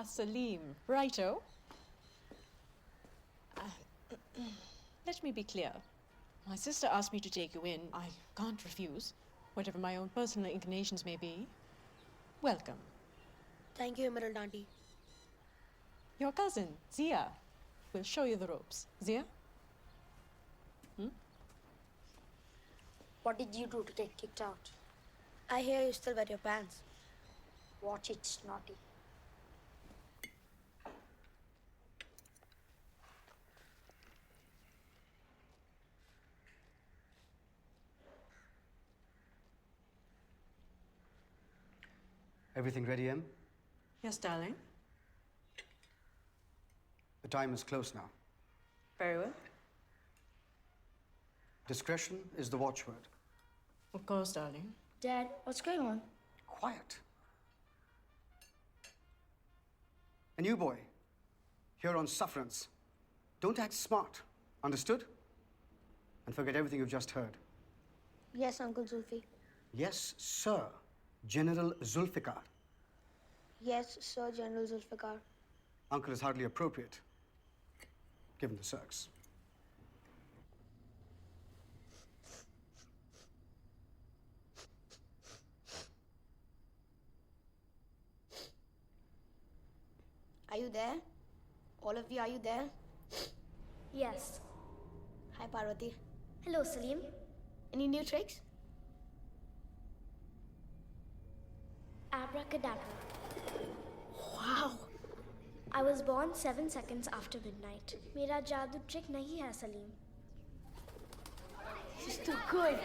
Salim, righto. Let me be clear. My sister asked me to take you in. I can't refuse, whatever my own personal inclinations may be. Welcome. Thank you, Emerald Auntie. Your cousin, Zia, will show you the ropes. Zia? What did you do to get kicked out? I hear you still wear your pants. Watch it, Snotty. Everything ready, Em? Yes, darling. The time is close now. Very well. Discretion is the watchword. Of course, darling. Dad, what's going on? Quiet. And you, boy, here on sufferance, don't act smart. Understood? And forget everything you've just heard. Yes, Uncle Zulfi. Yes, sir. General Zulfikar. Yes, Sir General Zulfikar. Uncle is hardly appropriate, given the circs. Are you there? All of you, are you there? Yes. Hi, Parvati. Hello, Salim. Any new tricks? Abracadabra. Wow. I was born 7 seconds after midnight. मेरा जादू trick नहीं है, Salim. This is too good.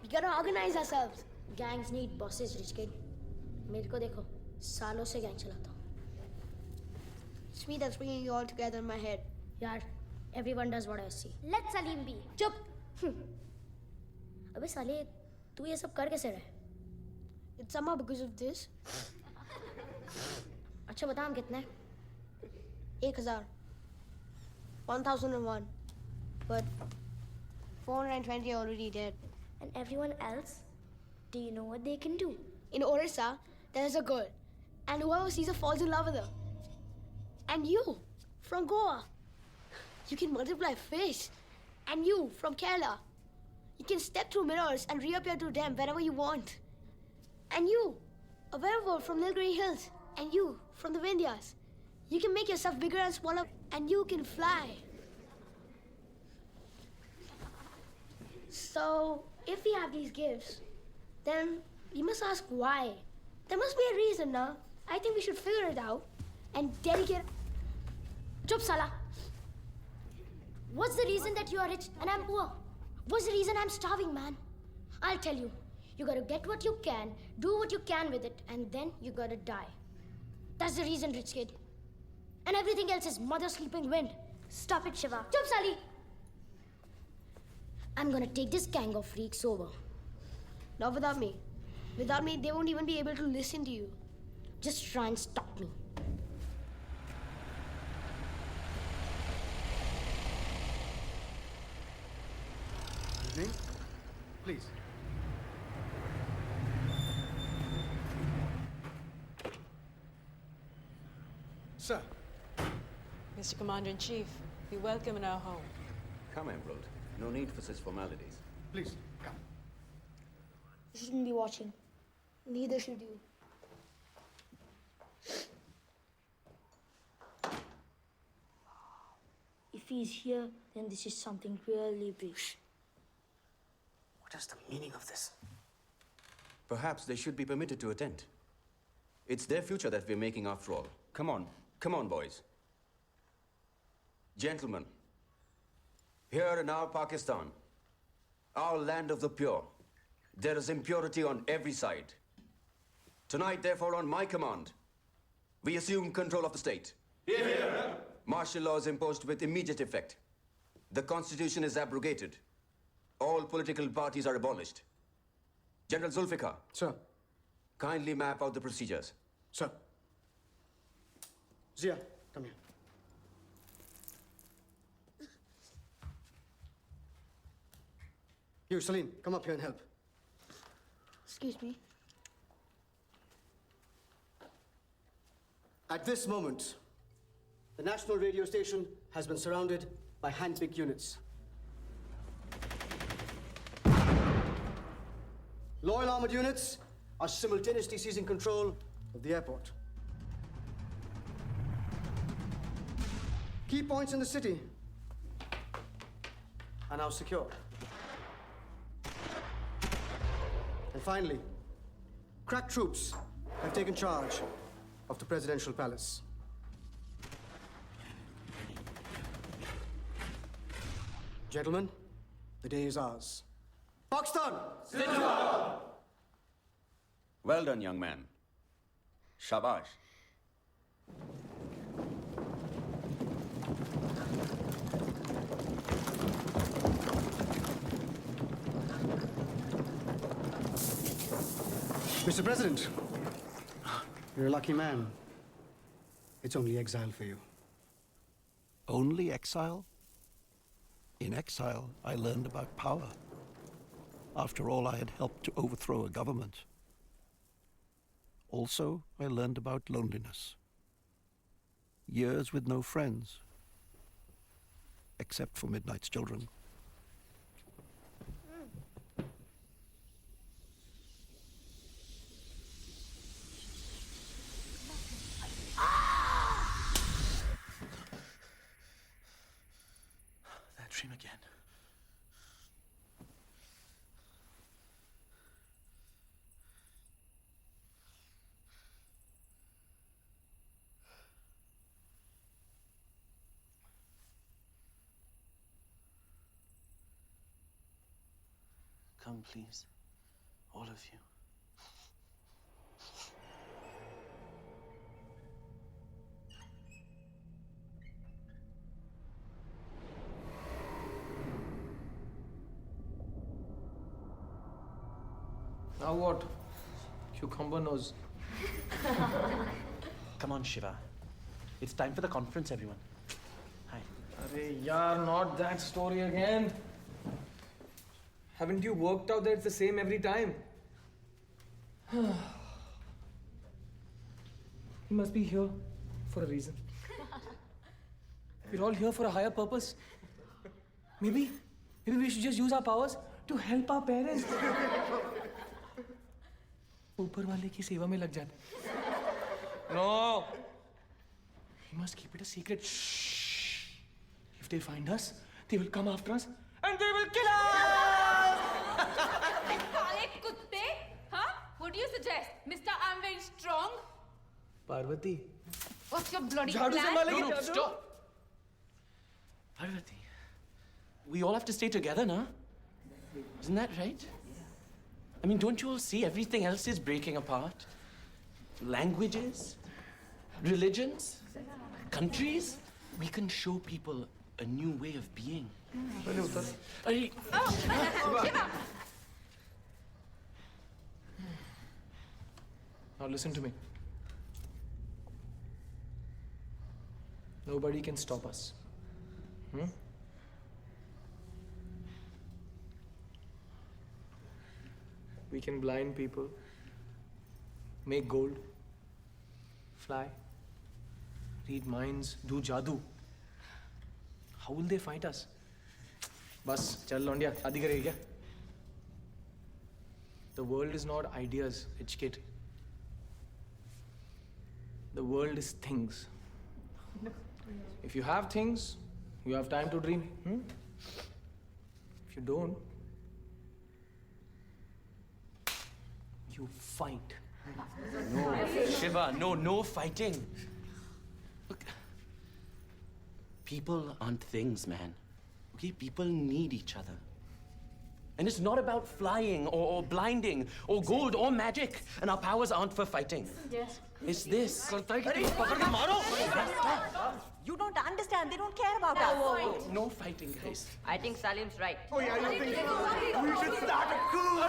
We gotta organize ourselves. Gangs need bosses, rich kid. मेरे को देखो, सालों से gang चलाता हूँ. It's me that's bringing you all together in my head. यार, everyone does what I see. Let Salim be. चुप. अबे साले, तू ये सब कर कैसे रहा है? It's somehow because of this. अच्छा बता हम कितने? 1000. 1001. But 420 are already dead. And everyone else? Do you know what they can do? In Orissa, there's a girl. And whoever sees her falls in love with her. And you, from Goa, you can multiply fish. And you, from Kerala, you can step through mirrors and reappear to them whenever you want. And you, a werewolf from Nilgiri Hills. And you, from the Vindhyas. You can make yourself bigger and smaller, and you can fly. So, if we have these gifts, then you must ask why. There must be a reason, now. I think we should figure it out and dedicate. Chup sala. What's the reason that you are rich and I'm poor? What's the reason I'm starving, man? I'll tell you. You gotta get what you can, do what you can with it, and then you gotta die. That's the reason, rich kid. And everything else is mother sleeping wind. Stop it, Shiva. Chup, Sally. I'm gonna take this gang of freaks over. Not without me. Without me, they won't even be able to listen to you. Just try and stop me. Please. Sir. Mr. Commander-in-Chief, be welcome in our home. Come, Emerald. No need for such formalities. Please, come. You shouldn't be watching. Neither should you. If he's here, then this is something really big. What is the meaning of this? Perhaps they should be permitted to attend. It's their future that we're making after all. Come on, boys. Gentlemen, here in our Pakistan, our land of the pure, there is impurity on every side. Tonight, therefore, on my command, we assume control of the state. Here. Martial law is imposed with immediate effect. The Constitution is abrogated. All political parties are abolished. General Zulfikar. Sir. Kindly map out the procedures. Sir. Zia, come here. You, Salim, come up here and help. Excuse me. At this moment, the national radio station has been surrounded by hand-picked units. Loyal armored units are simultaneously seizing control of the airport. Key points in the city are now secure. And finally, crack troops have taken charge of the presidential palace. Gentlemen, the day is ours. Pakistan! Well done, young man. Shabash. Mr. President, you're a lucky man. It's only exile for you. Only exile? In exile, I learned about power. After all, I had helped to overthrow a government. Also, I learned about loneliness. Years with no friends, except for Midnight's children. That dream again. Come, please. All of you. Now what? Cucumber nose. Come on, Shiva. It's time for the conference, everyone. Hi. Arey yaar, not that story again. Haven't you worked out that it's the same every time? You must be here for a reason. We're all here for a higher purpose. Maybe we should just use our powers to help our parents. ऊपर वाले की सेवा में लग जाते. No. We must keep it a secret. Shh. If they find us, they will come after us and they will kill us. साले कुत्ते, huh? What do you suggest, Mister? I'm very strong. Parvati. What's your bloody झाड़ू से plan? मारेगी No, stop. Parvati, we all have to stay together, na? Isn't that right? I mean, don't you all see everything else is breaking apart? Languages, religions, countries. We can show people a new way of being. Now listen to me. Nobody can stop us. We can blind people, make gold, fly, read minds, do jadoo. How will they fight us? Bas, chal Londia, शादी करेगी क्या? The world is not ideas, rich kid. The world is things. If you have things, you have time to dream. If you don't, you fight. No, Shiva, no fighting. Look, people aren't things, man. Okay, people need each other. And it's not about flying or blinding or gold or magic. And our powers aren't for fighting. Yes. It's this. You don't understand. They don't care about us. No fighting, guys. I think Salim's right. Oh, yeah, you think we should start a coup?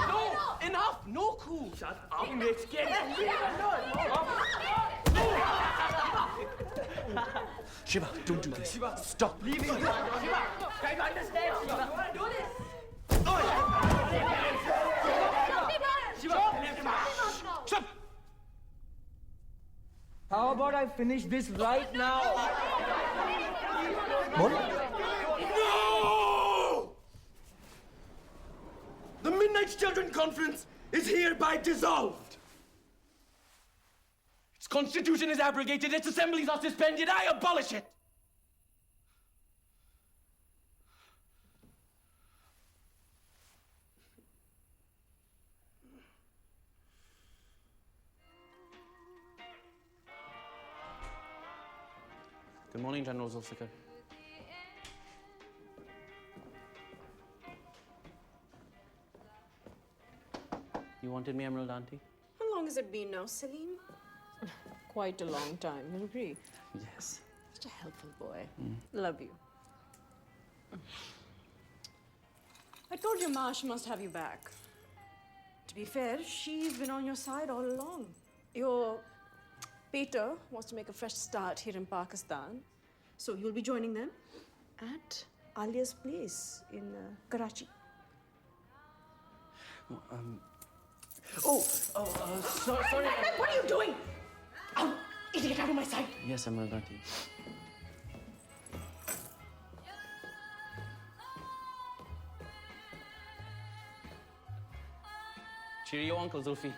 No, enough. No coup. Shut up, rich kid. Shiva, don't do this. Stop. Leave him. Shiva, try to understand. Shiva, do this. Stop! How about I finish this right now? What? No! The Midnight Children Conference is hereby dissolved. Its constitution is abrogated, its assemblies are suspended. I abolish it. Good morning, General Zulfikar. You wanted me, Emerald Auntie? How long has it been now, Salim? Quite a long time, you'll agree. Yes. Such a helpful boy. Love you. I told your ma she must have you back. To be fair, she's been on your side all along. Your Peter wants to make a fresh start here in Pakistan. So you'll be joining them at Alia's place in Karachi. Sorry. What are you doing? Oh, idiot, out of my sight. Yes, Emerald Auntie. Cheerio, Uncle Zulfi.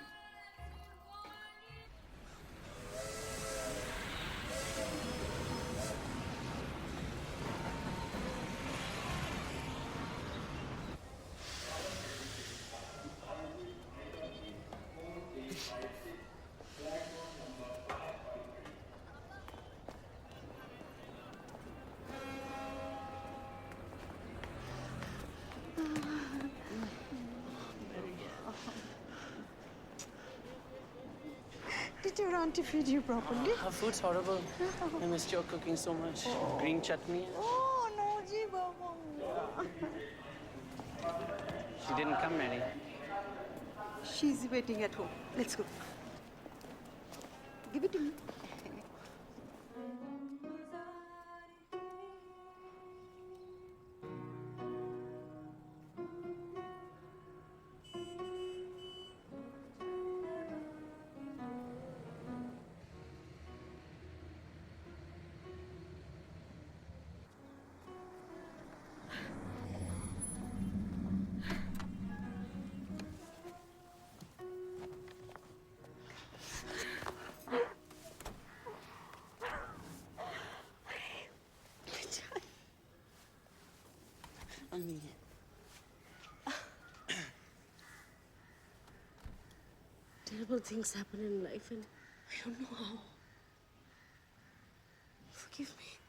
Did your auntie feed you properly? Her food's horrible. I missed your cooking so much. Green chutney. Oh, no, ji, Baba. She didn't come, Mary. She's waiting at home. Let's go. Give it to me. Terrible things happen in life and I don't know how. Forgive me.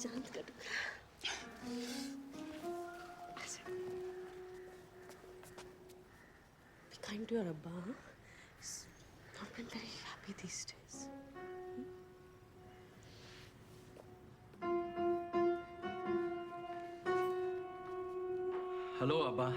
Chand ka tukra. Be kind to your Abba. Huh? He's not been very happy these days. Hello, Abba.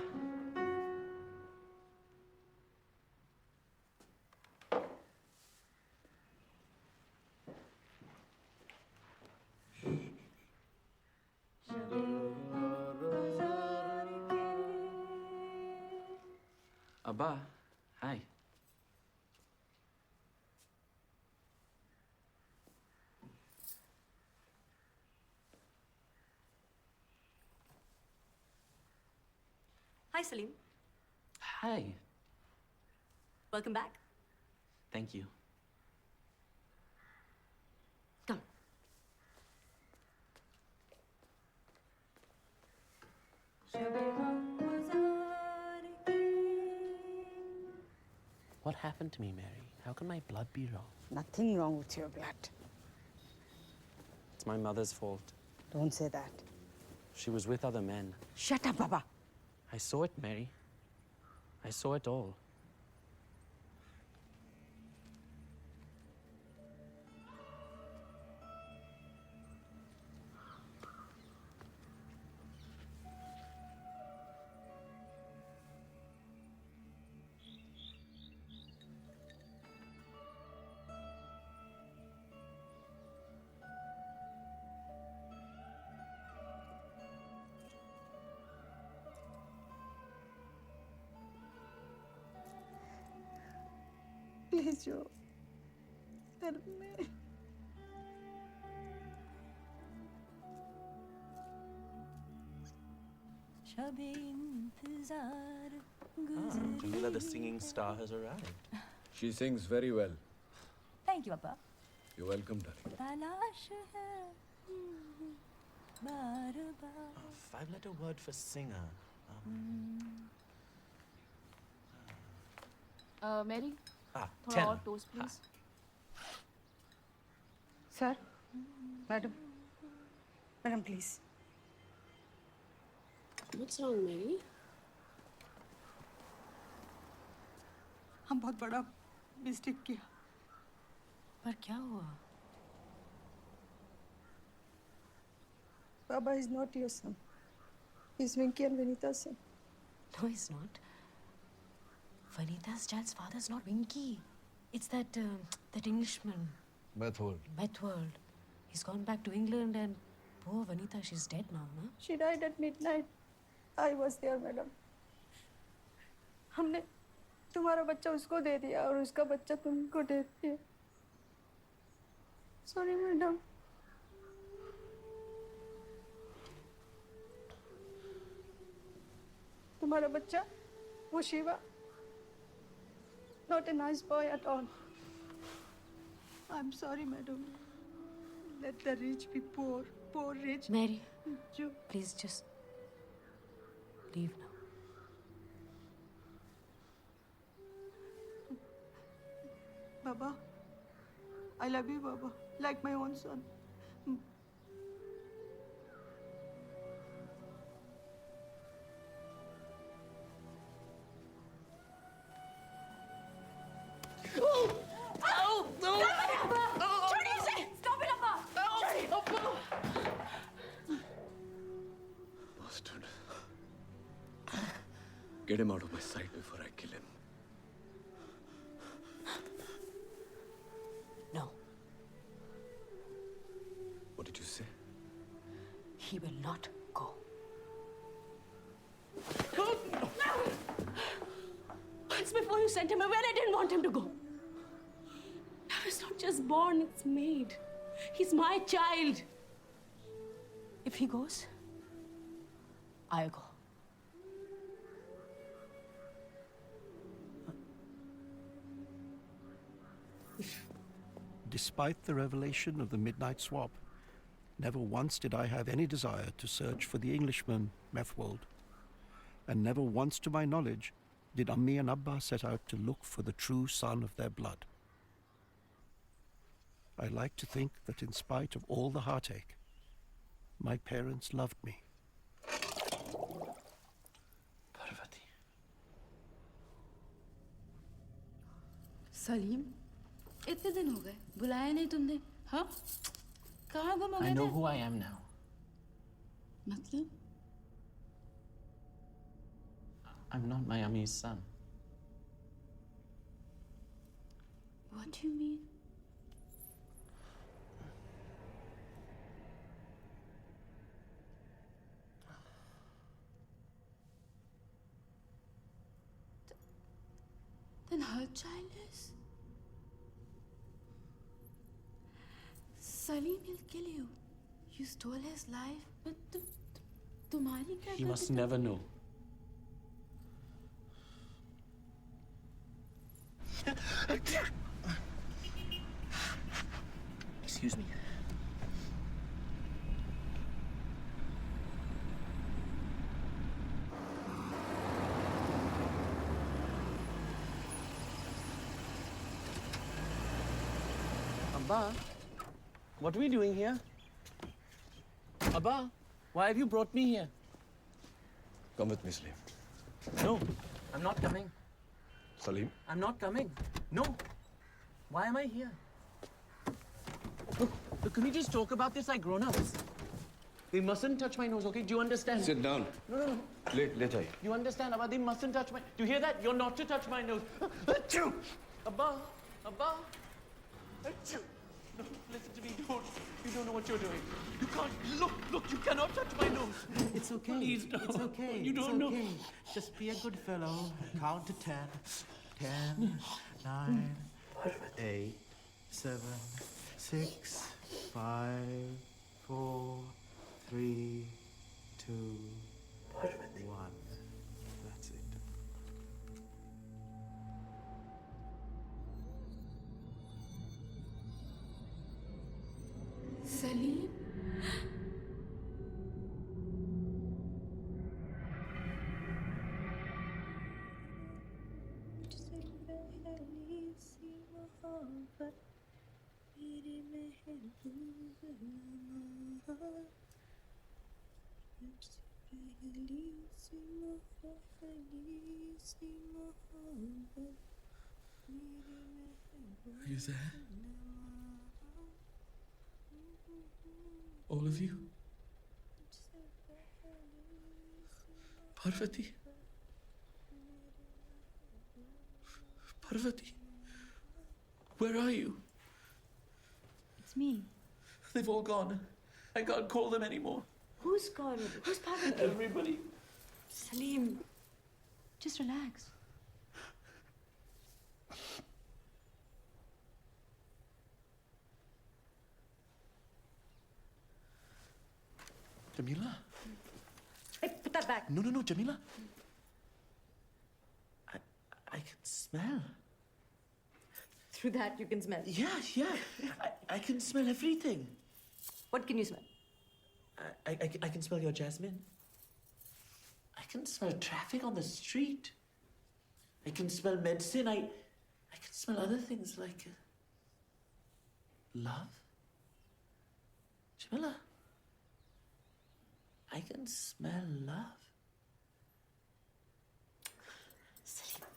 Abba, hi. Hi, Salim. Hi. Welcome back. Thank you. Come. What happened to me, Mary? How can my blood be wrong? Nothing wrong with your blood. It's my mother's fault. Don't say that. She was with other men. Shut up, Baba. I saw it, Mary. I saw it all. Please, Joe. Help me. Jamila, the singing star has arrived. She sings very well. Thank you, Papa. You're welcome, darling. Five-letter word for singer. Mary, Ah, थोड़ा 10. और toast, please. Sir, madam. Madam, please. What's wrong, Mary? हम बहुत बड़ा mistake किया. पर क्या हुआ? Baba is not your son. He's Vinky and Vanita's son. No, he's not. Vanita's child's father's not Vinky. It's that Englishman, Method. Methworld. He's gone back to England and poor Vanita, she's dead now, na? She died at midnight. I was there, madam. हमने तुम्हारा बच्चा उसको दे दिया और उसका बच्चा तुमको दे दिया. Sorry, madam. तुम्हारा बच्चा, वो Shiva, not a nice boy at all. I'm sorry, madam. Let the rich be poor, poor rich. Mary, You. please just leave now. Baba, I love you, Baba, like my own son. Bastard. Get him out of my sight before I kill him. No, What did you say? he will not go. Once before you sent him away, I didn't want him to go. Now it's not just born, it's made. He's my child. If he goes, I'll go. Despite the revelation of the midnight swap, never once did I have any desire to search for the Englishman, Methwold. And never once, to my knowledge, did Ammi and Abba set out to look for the true son of their blood. I like to think that in spite of all the heartache, my parents loved me. Parvati. Salim, इतने दिन हो गए, बुलाया नहीं तुमने, हाँ? कहाँ गुम हो गए I know थे? who I am now. मतलब? I'm not my Ammi's son. What do you mean? And her child is? Salim will kill you. You stole his life, but तुम्हारी क्या He must गलती थी? never know. Excuse me. Abba, what are we doing here? Abba, why have you brought me here? Come with me, Salim. No, I'm not coming. Salim? I'm not coming. No. Why am I here? Look, can we just talk about this like grown-ups? They mustn't touch my nose, okay? Do you understand? Sit down. No. Let her. You understand, Abba? They mustn't touch my... Do you hear that? You're not to touch my nose. Achoo! Abba! Achoo! No, listen to me. You don't know what you're doing. You can't... Look, you cannot touch my nose. It's okay. Please don't. It's okay. You don't know. Just be a good fellow. Count to 10. 10, 9, 8, 7, 6, 5, 4, 3, 2, 1. That's it. Salim? Are you there? All of you? Parvati? Parvati? Where are you? It's me. They've all gone. I can't call them anymore. Who's gone? Who's Parvati? Everybody. Salim, just relax. Jamila? Hey, put that back. No, Jamila. I can smell. Through that, you can smell. Yeah. I can smell everything. What can you smell? I can smell your jasmine. I can smell traffic on the street. I can smell medicine. I can smell other things like love. Jamila, I can smell love. Salim.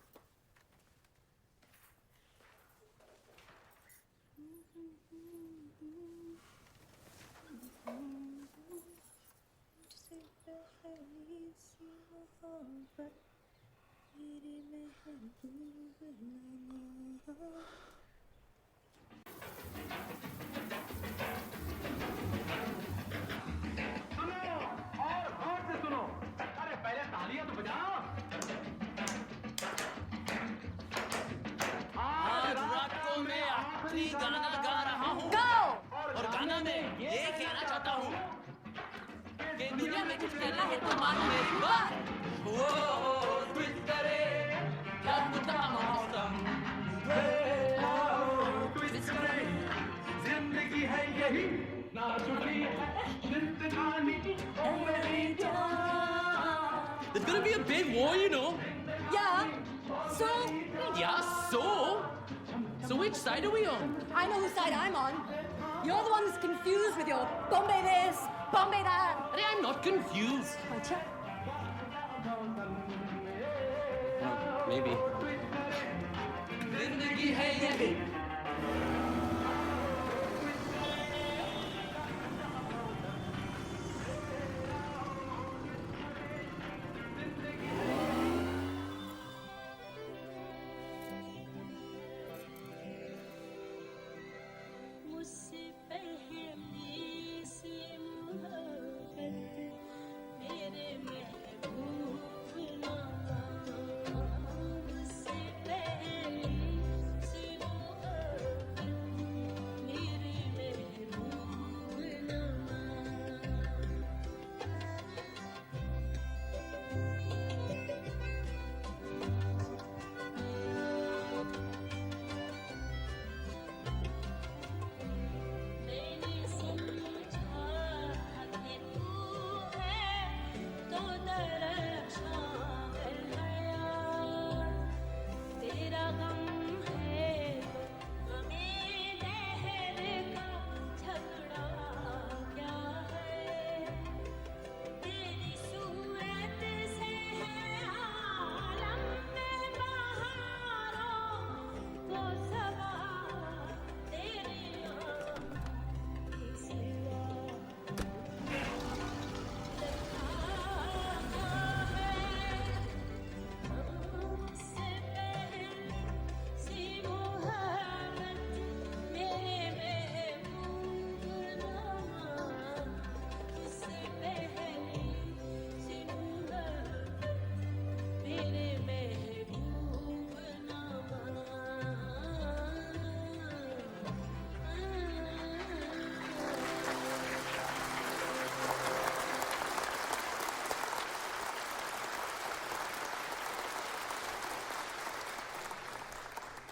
आज रात को मैं आखिरी गाना गा रहा हूँ। और गाना में ये कहना चाहता हूँ कि दुनिया में कुछ कहना है तो मान मेरी बात। वो ट्विस्ट करे क्या पता मौसम ट्विस्ट करे जिंदगी है यही ना छुट्टी जिंदगानी ओ मेरी जान। There's gonna be a big war, you know. Yeah. So? Yeah, so? So which side are we on? I know whose side I'm on. You're the one who's confused with your Bombay this, Bombay that. I'm not confused. Acha. Maybe. जिंदगी है यही मुझसे पहली सी मोहब्बत मेरे महबूब ना मुझसे पहली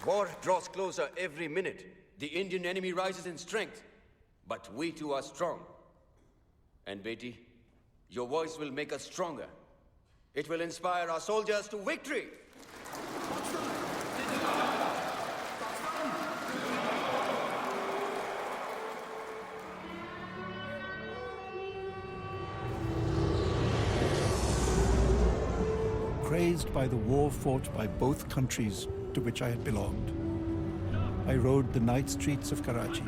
War draws closer every minute. The Indian enemy rises in strength, but we too are strong. And Beti, your voice will make us stronger. It will inspire our soldiers to victory. Crazed by the war fought by both countries to which I had belonged, I rode the night streets of Karachi,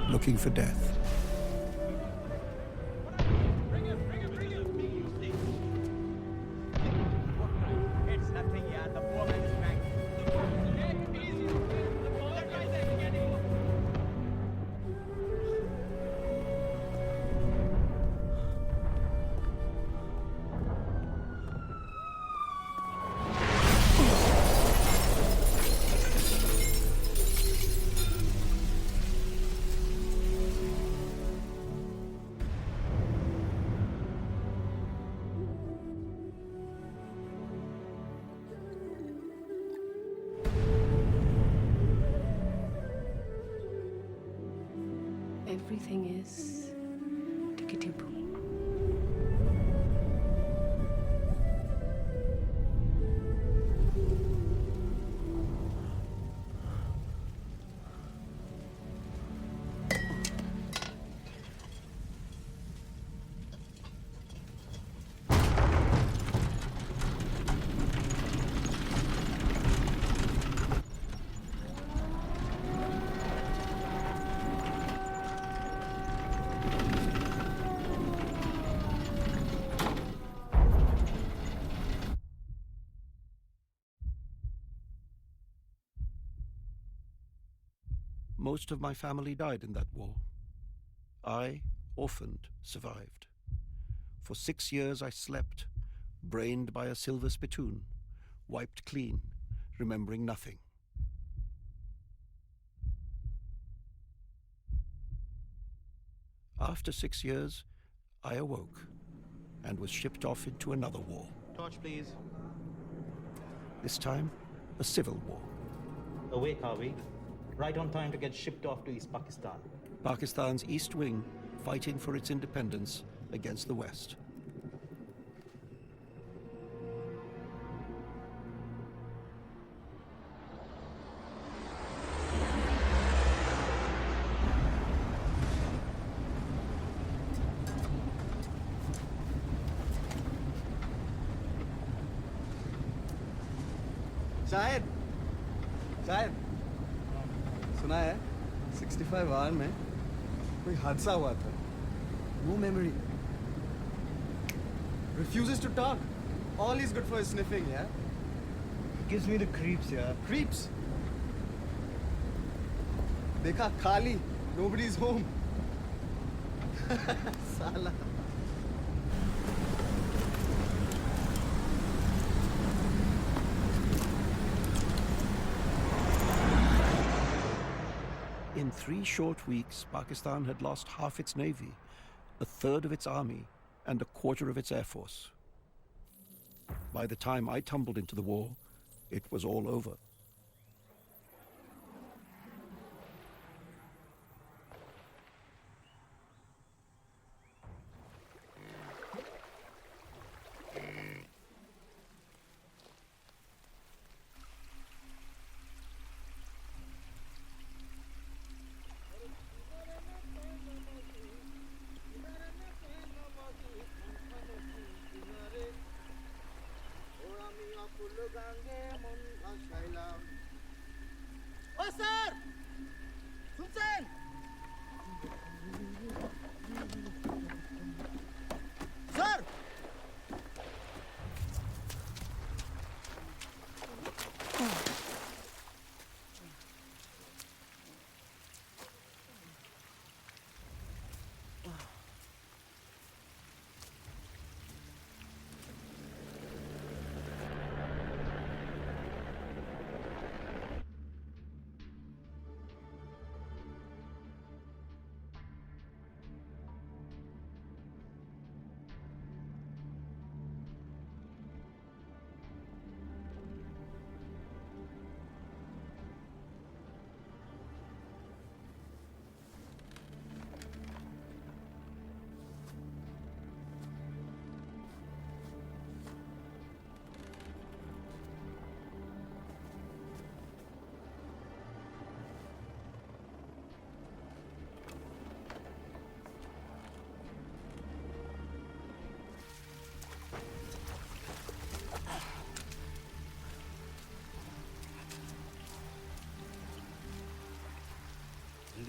looking for death. Everything is tickety-boo. Most of my family died in that war. I, orphaned, survived. For 6 years I slept, brained by a silver spittoon, wiped clean, remembering nothing. After 6 years, I awoke and was shipped off into another war. Torch, please. This time, a civil war. Awake, are we? Right on time to get shipped off to East Pakistan. Pakistan's East Wing fighting for its independence against the West. शायद सुना है 65 our में कोई हादसा हुआ था. No memory. Refuses to talk. All is good for sniffing, yeah? Gives me the creeps, yeah. Creeps? देखा खाली. Nobody's home. साला. In 3 short weeks, Pakistan had lost half its navy, a third of its army, and a quarter of its air force. By the time I tumbled into the war, it was all over.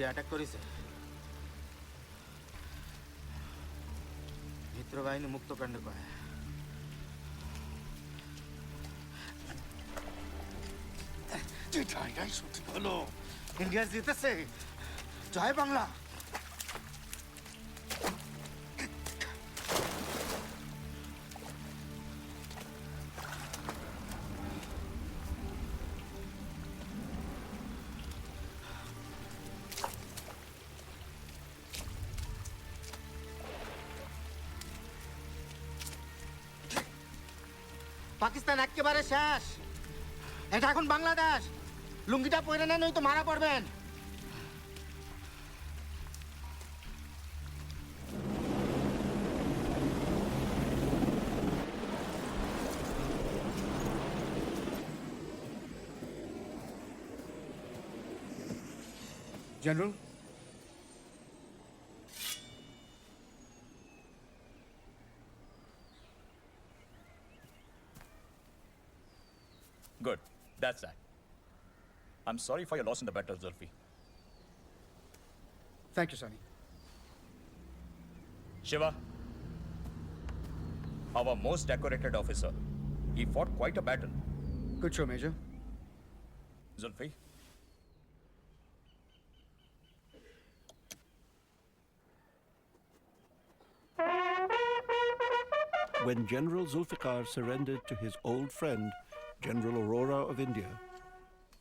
যে attack করেছে মিত্রবাহিনী মুক্তকাণ্ড কয় এটাই সত্যি বলো India জিতেছে জয় বাংলা পাকিস্তান একেবারে শেষ এটা এখন বাংলাদেশ লুঙ্গিটা পরে নেন নয়তো মারা পড়বেন General? Good. That's that. I'm sorry for your loss in the battle, Zulfi. Thank you, Sonny. Shiva, our most decorated officer. He fought quite a battle. Good show, Major. Zulfi? When General Zulfikar surrendered to his old friend, General Aurora of India,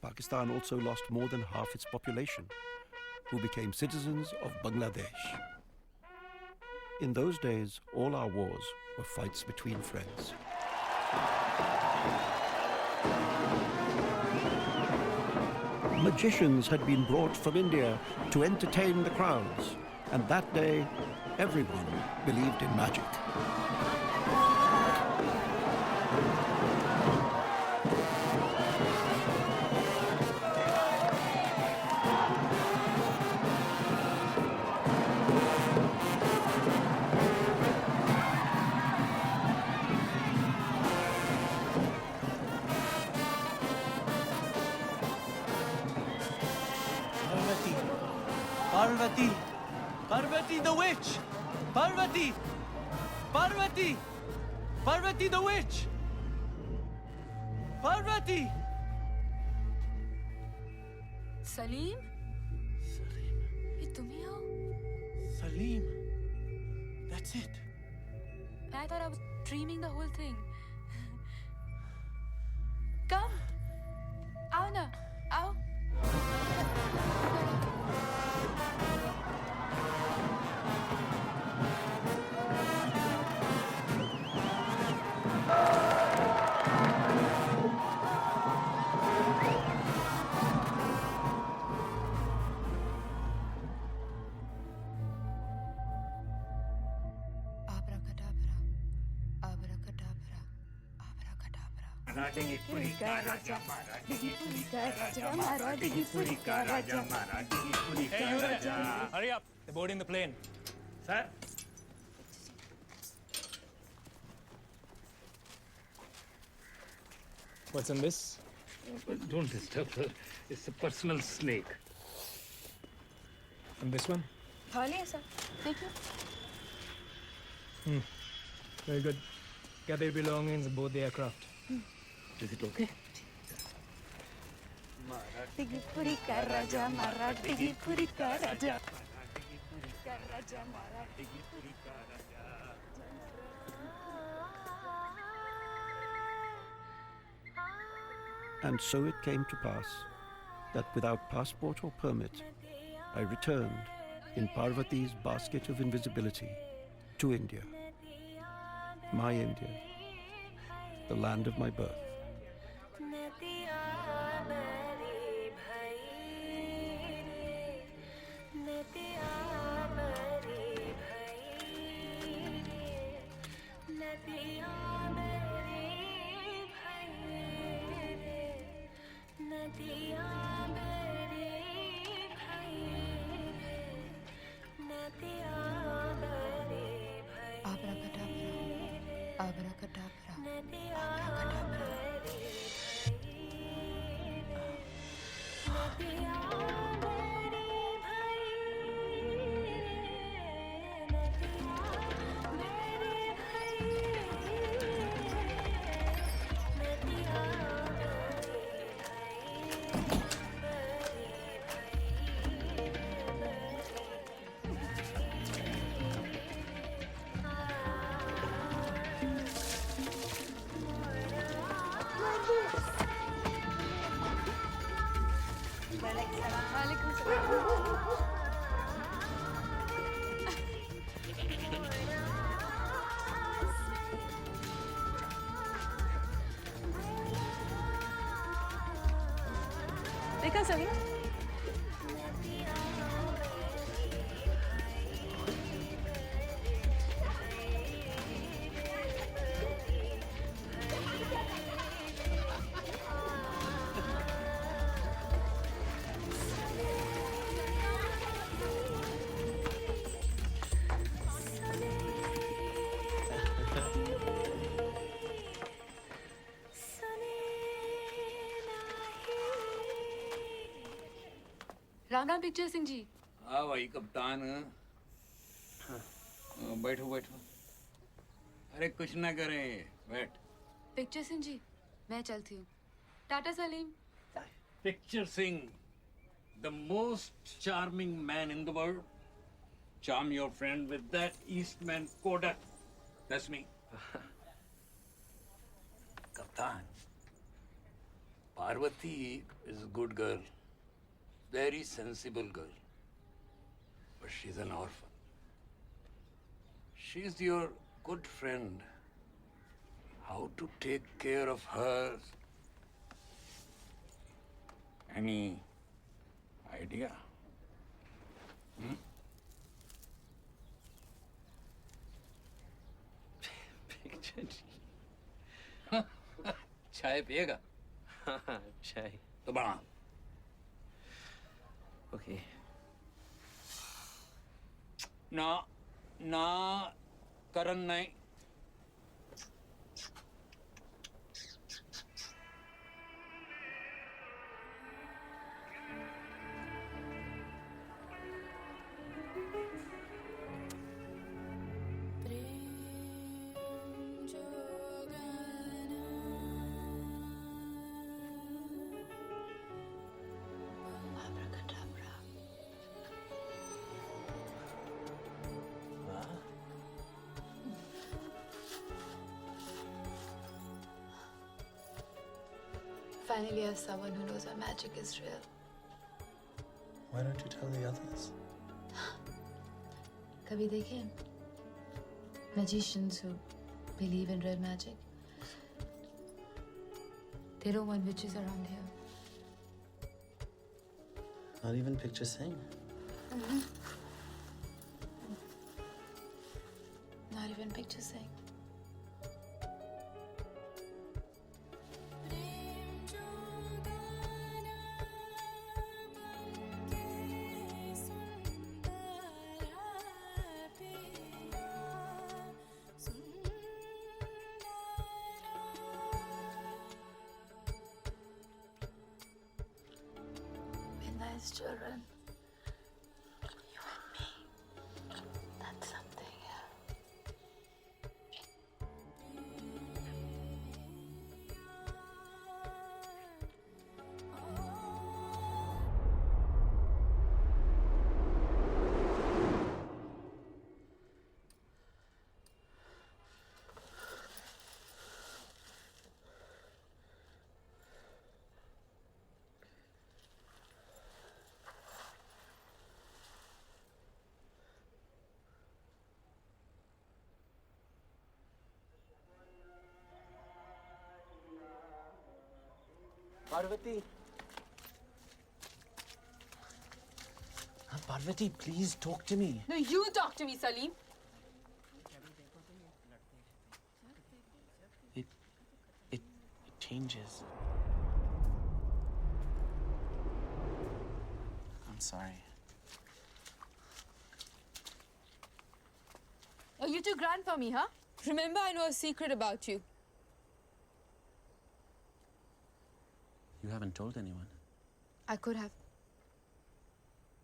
Pakistan also lost more than half its population, who became citizens of Bangladesh. In those days, all our wars were fights between friends. Magicians had been brought from India to entertain the crowds, and that day, everyone believed in magic. Parvati! Parvati the witch! Parvati! Parvati! Parvati the witch! Parvati! Salim? ये तुम ही हो? Salim. That's it. I thought I was dreaming the whole thing. Come. आओ ना, आओ. Hey, you hurry up. They're boarding the plane. Sir? What's in this? Don't disturb her. It's a personal snake. And this one? Thali, sir. Thank you. Very good. Gather your belongings aboard the aircraft. Is it okay? Tigipuri ka raja mara, tigipuri ka raja. And so it came to pass that without passport or permit, I returned in Parvati's basket of invisibility to India. My India, the land of my birth. देखा Salim? Ram Ram picture Singh ji. हाँ भाई कप्तान। बैठो बैठो। अरे कुछ ना करें, बैठ। पिक्चर सिंह जी, मैं चलती हूँ। Tata Salim. Picture Singh, the most charming man in the world. Charm your friend with that Eastman Kodak. That's me. Kaptan, Parvati is a good girl. Very sensible girl. But she's an orphan. She's your good friend. How to take care of her? Any idea? Hmm? चाय पिएगा? चाय तो बना। Okay. ना करण नहीं। Finally, I have someone who knows our magic is real. Why don't you tell the others? कभी देखे magicians who believe in real magic? They don't want witches around here. Not even Picture Singh. Not even Picture Singh. Nice children. You and me. That's something. Parvati. Parvati, please talk to me. No, you talk to me, Salim. It changes. I'm sorry. Oh, you're too grand for me, huh? Remember, I know a secret about you. You haven't told anyone. I could have.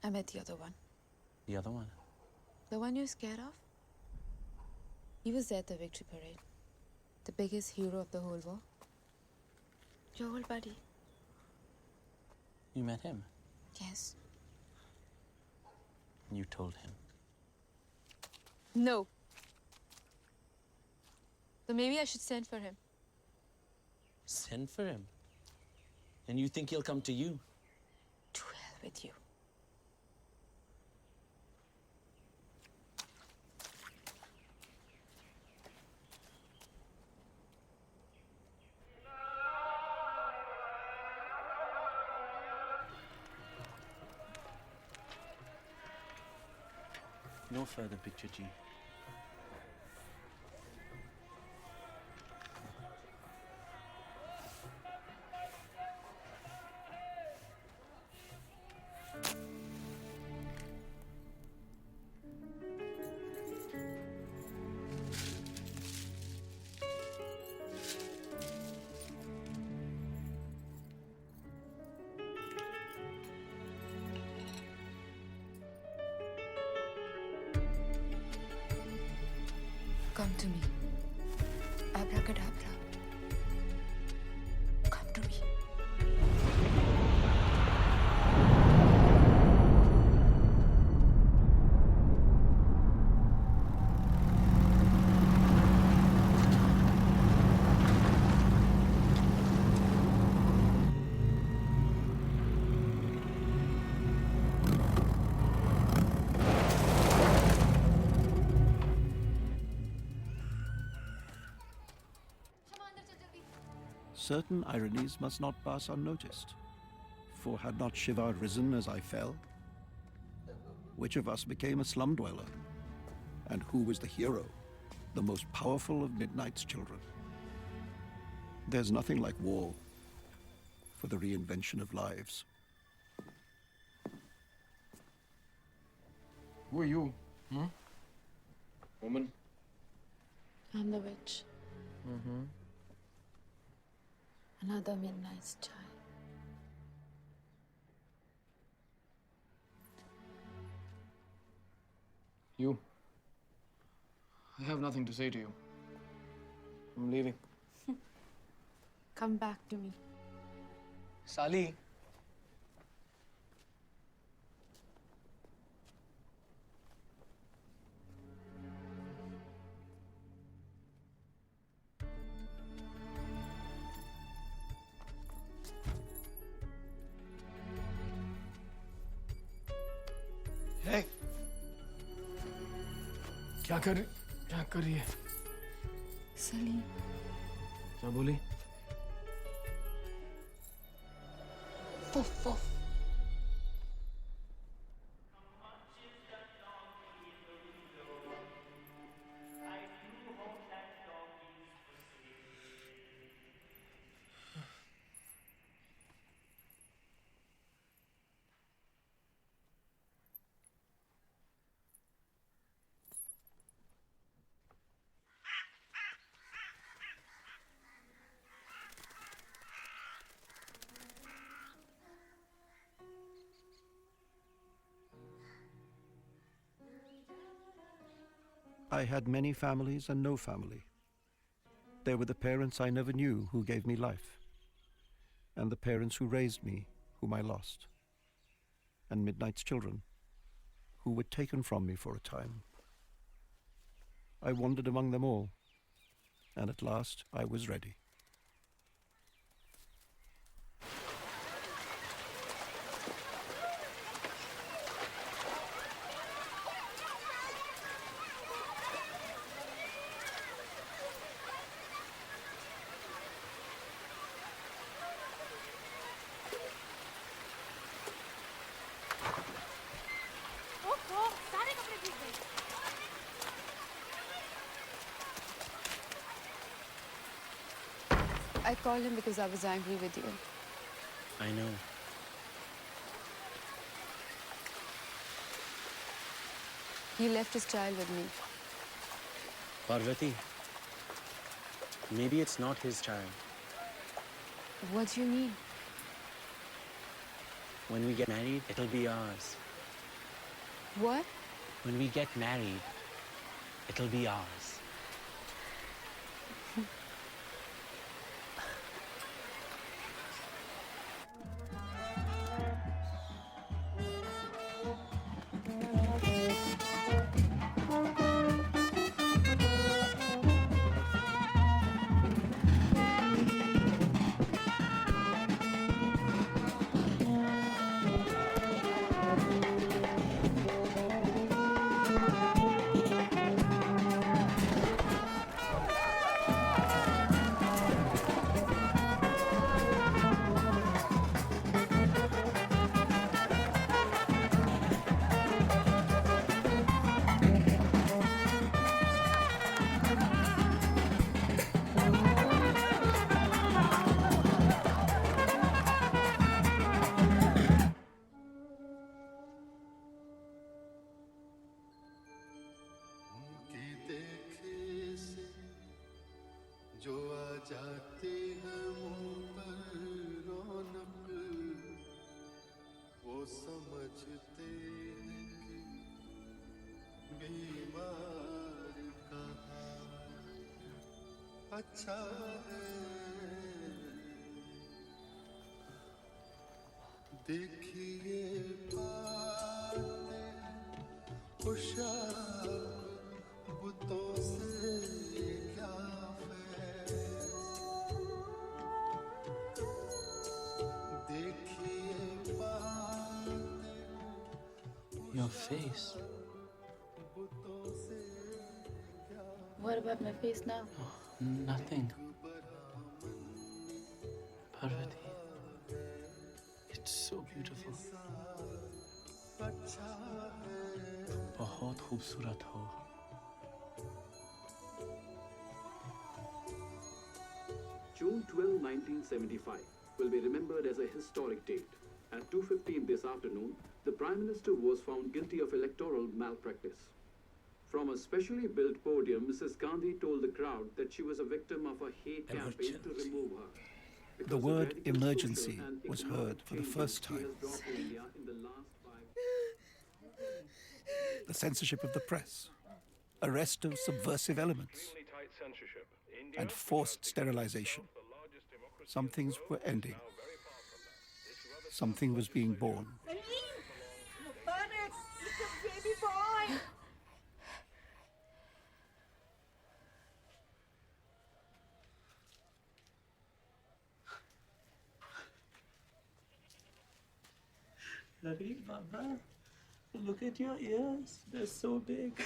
I met the other one. The other one? The one you're scared of? He was there at the victory parade. The biggest hero of the whole war. Your old buddy. You met him? Yes. You told him. No. So maybe I should send for him. Send for him? And you think he'll come to you? To help. with you. No further picture, G. Come to me. Abracadabra. Come to me. Certain ironies must not pass unnoticed. For had not Shiva risen as I fell? Which of us became a slum dweller? And who was the hero, the most powerful of Midnight's children? There's nothing like war for the reinvention of lives. Who are you? Woman? I'm the witch. Mm-hmm. Another Midnight's child. You. I have nothing to say to you. I'm leaving. Come back to me. Sali. Hey. क्या कर रही है? सलीम. क्या बोली? Puff, puff. I had many families and no family. There were the parents I never knew who gave me life, and the parents who raised me, whom I lost, and Midnight's children, who were taken from me for a time. I wandered among them all, and at last I was ready. I called him because I was angry with you. I know. He left his child with me. Parvati, maybe it's not his child. What do you mean? When we get married, it'll be ours. What? When we get married, it'll be ours. समझते बीमार का अच्छा है देखिए बातें होशियार बुतों से क्या फैस देखिए बातें Your face. What about my face now? Nothing. Parvati. It's so beautiful. बहुत खूबसूरत हो. June 12, 1975 will be remembered as a historic date. At 2:15 this afternoon, the Prime Minister was found guilty of electoral malpractice. From a specially built podium, Mrs. Gandhi told the crowd that she was a victim of a hate campaign to remove her. The word emergency was heard for the first time. The censorship of the press, arrest of subversive elements, and forced sterilization. Some things were ending. Something was being born. Mubarak, it's a baby boy. Hurry, Baba. Look at your ears. They're so big.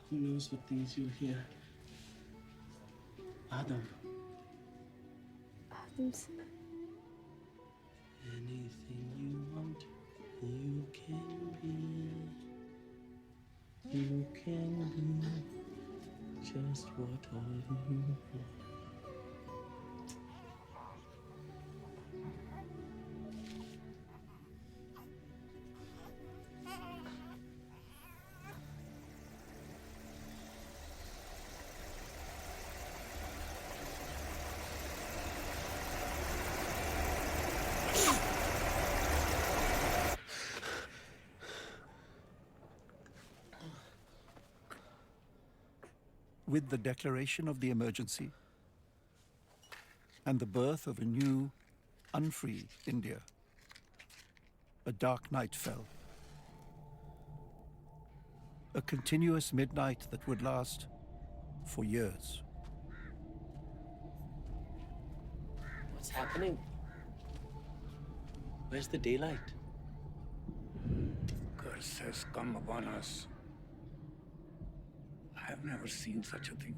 Who knows what things you'll hear? Adam. Adam's. Anything you want, you can be. You can be just what all you want. With the declaration of the emergency and the birth of a new, unfree India, a dark night fell. A continuous midnight that would last for years. What's happening? Where's the daylight? Curse has come upon us. I have never seen such a thing.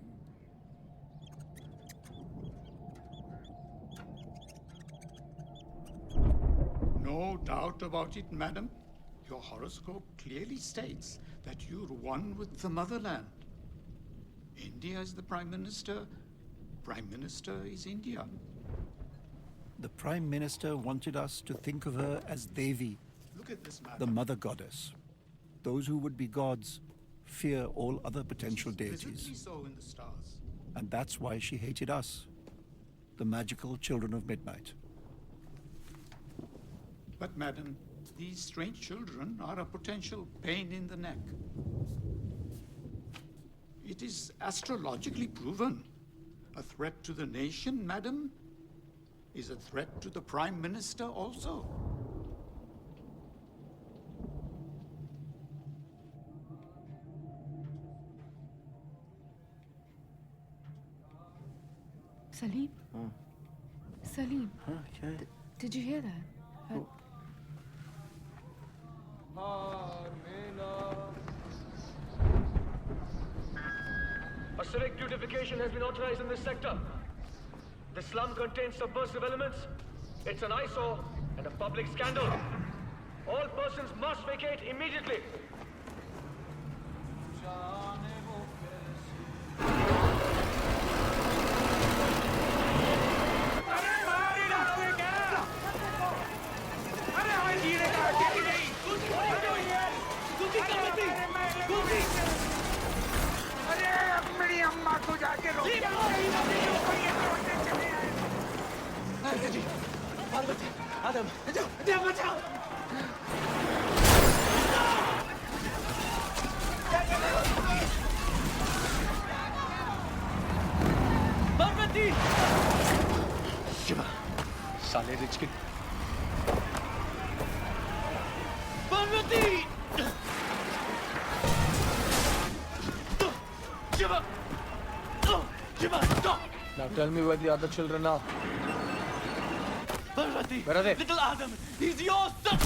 No doubt about it, madam. Your horoscope clearly states that you're one with the motherland. India is the Prime Minister. Prime Minister is India. The Prime Minister wanted us to think of her as Devi, Look at this, madam. the mother goddess. Those who would be gods fear all other potential Visibly deities. so in the stars. And that's why she hated us, the magical children of midnight. But, madam, these strange children are a potential pain in the neck. It is astrologically proven. A threat to the nation, madam, is a threat to the Prime Minister also. Salim? Salim? Okay. Did you hear that? A civic beautification has been authorized in this sector. The slum contains subversive elements. It's an eyesore and a public scandal. All persons must vacate immediately. आदम जा बचाओ पार्वती शिवा साले rich के Parvati Shiva! Shiva, stop! Now tell me where the other children are. Parvati! Where are they? Little Adam! He's your son!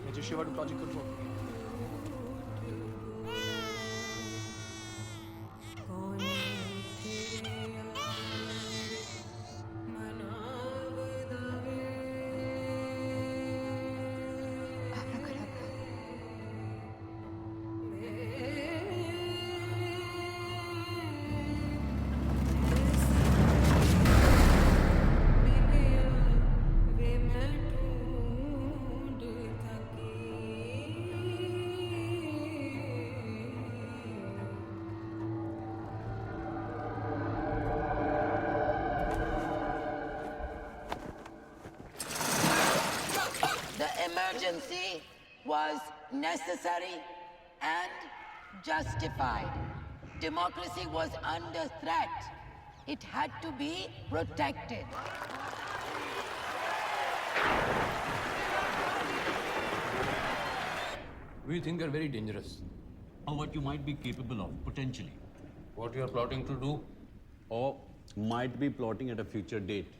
Major Shiva to Project Control. The emergency was necessary and justified. Democracy was under threat. It had to be protected. We think you're very dangerous. Or what you might be capable of, potentially. What you're plotting to do? Or might be plotting at a future date.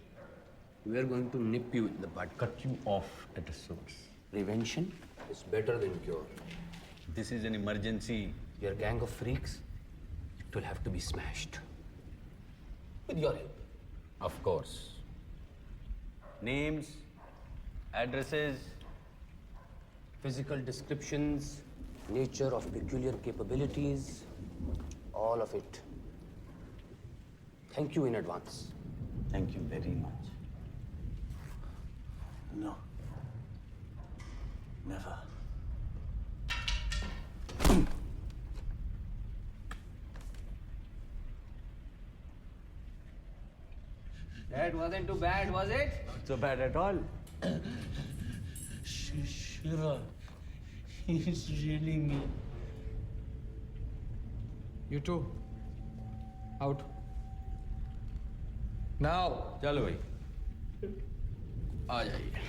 We are going to nip you in the bud. Cut you off at a source. Prevention is better than cure. This is an emergency. Your gang of freaks, it will have to be smashed. With your help. Of course. Names, addresses, Physical descriptions, nature of peculiar capabilities, all of it. Thank you in advance. Thank you very much. No. Never. That wasn't too bad, was it? Not so bad at all. Shiva, he's really me. You too. Out. Now. चलो भाई. आ जाइए.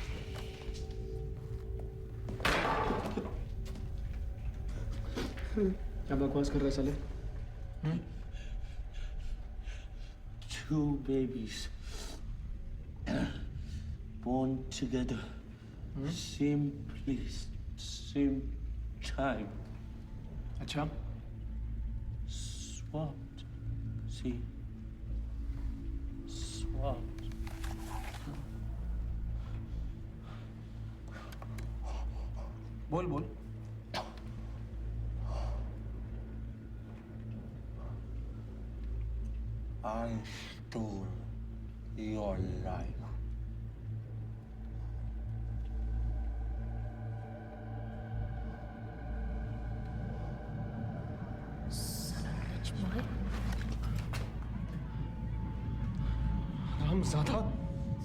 क्या बकवास कर रहे साले? Two babies born together, same place, same time. अच्छा. Swapped. See? Swapped. बोल बोल. I stole your life. Rich boy. Ram ज़्यादा.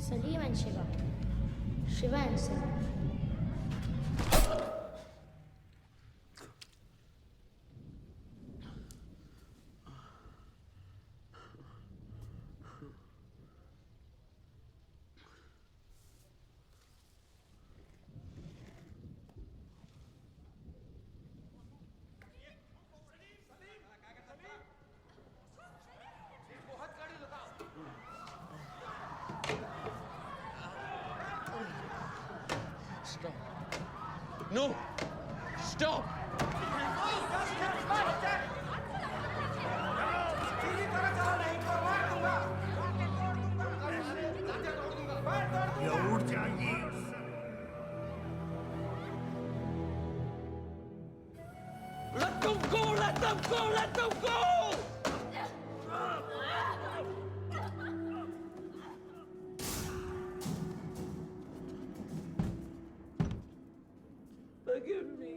Salim and Shiva. Shiva and Salim. Stop. No. Stop. ये उठ जाएगी. Let them go! Let them go! Let them go! Forgive me.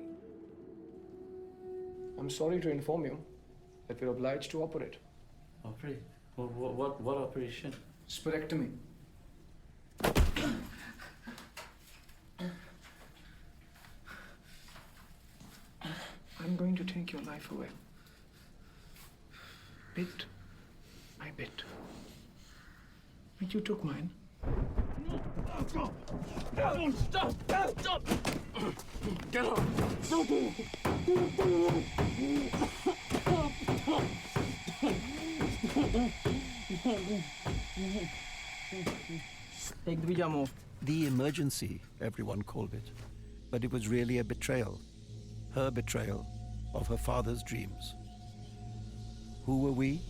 I'm sorry to inform you that we're obliged to operate. Operate? What operation? Spirectomy. I'm going to take your life away. Bit by bit. But you took mine. Stop! Stop! Get up! Don't do Take the pajama off. The emergency, everyone called it. But it was really a betrayal. Her betrayal of her father's dreams. Who were we?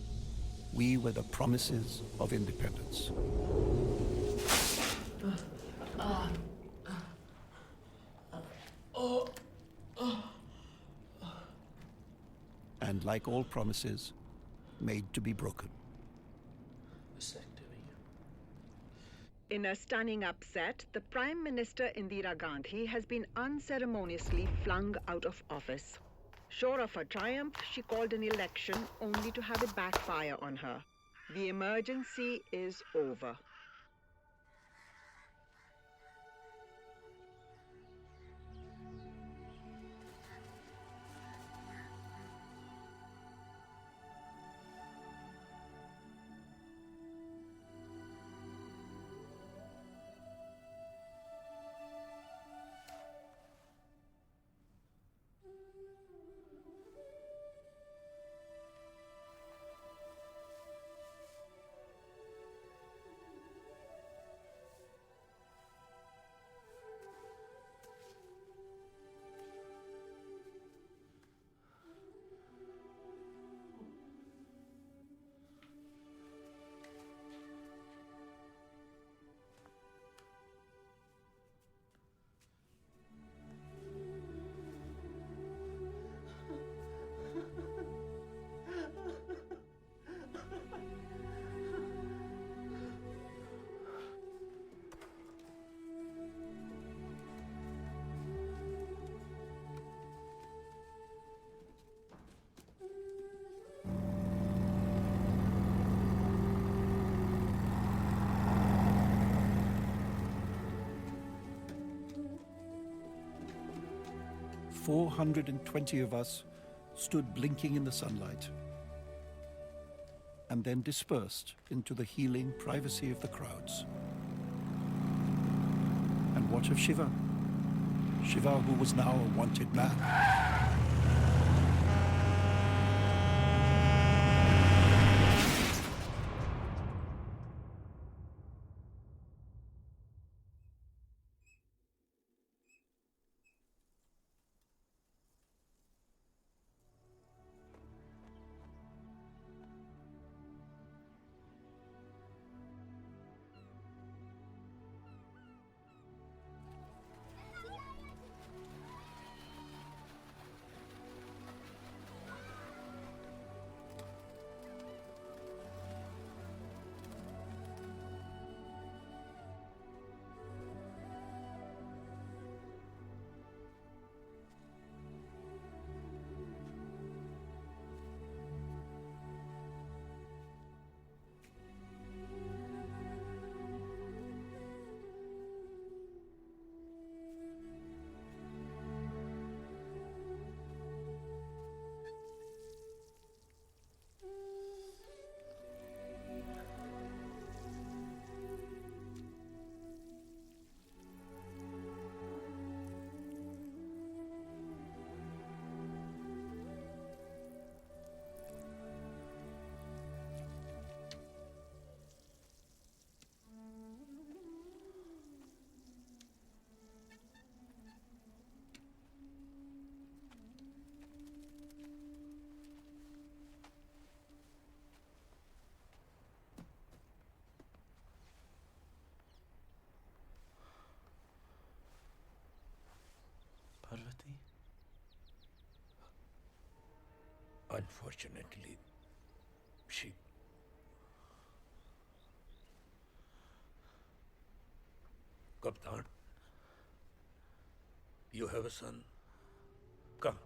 We were the promises of independence. And like all promises, made to be broken. In a stunning upset, the Prime Minister Indira Gandhi has been unceremoniously flung out of office. Sure of her triumph, she called an election only to have it backfire on her. The emergency is over. "420 of us stood blinking in the sunlight and then dispersed into the healing privacy of the crowds. And what of Shiva? Shiva, who was now a wanted man. Parvati? Unfortunately, she... Kaptan, you have a son. Come.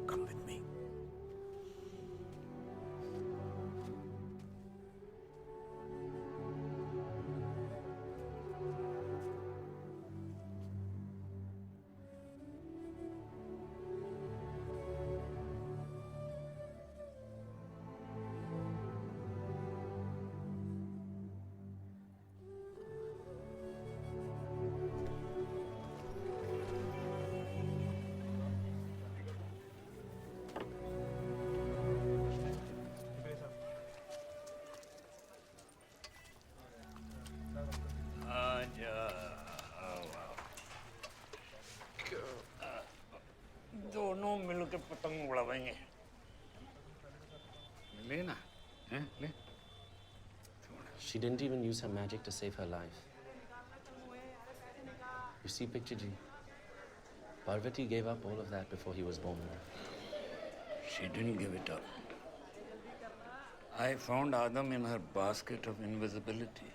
Come. She didn't even use her magic to save her life. You see, Picture Ji, Parvati gave up all of that before he was born. She didn't give it up. I found Adam in her basket of invisibility.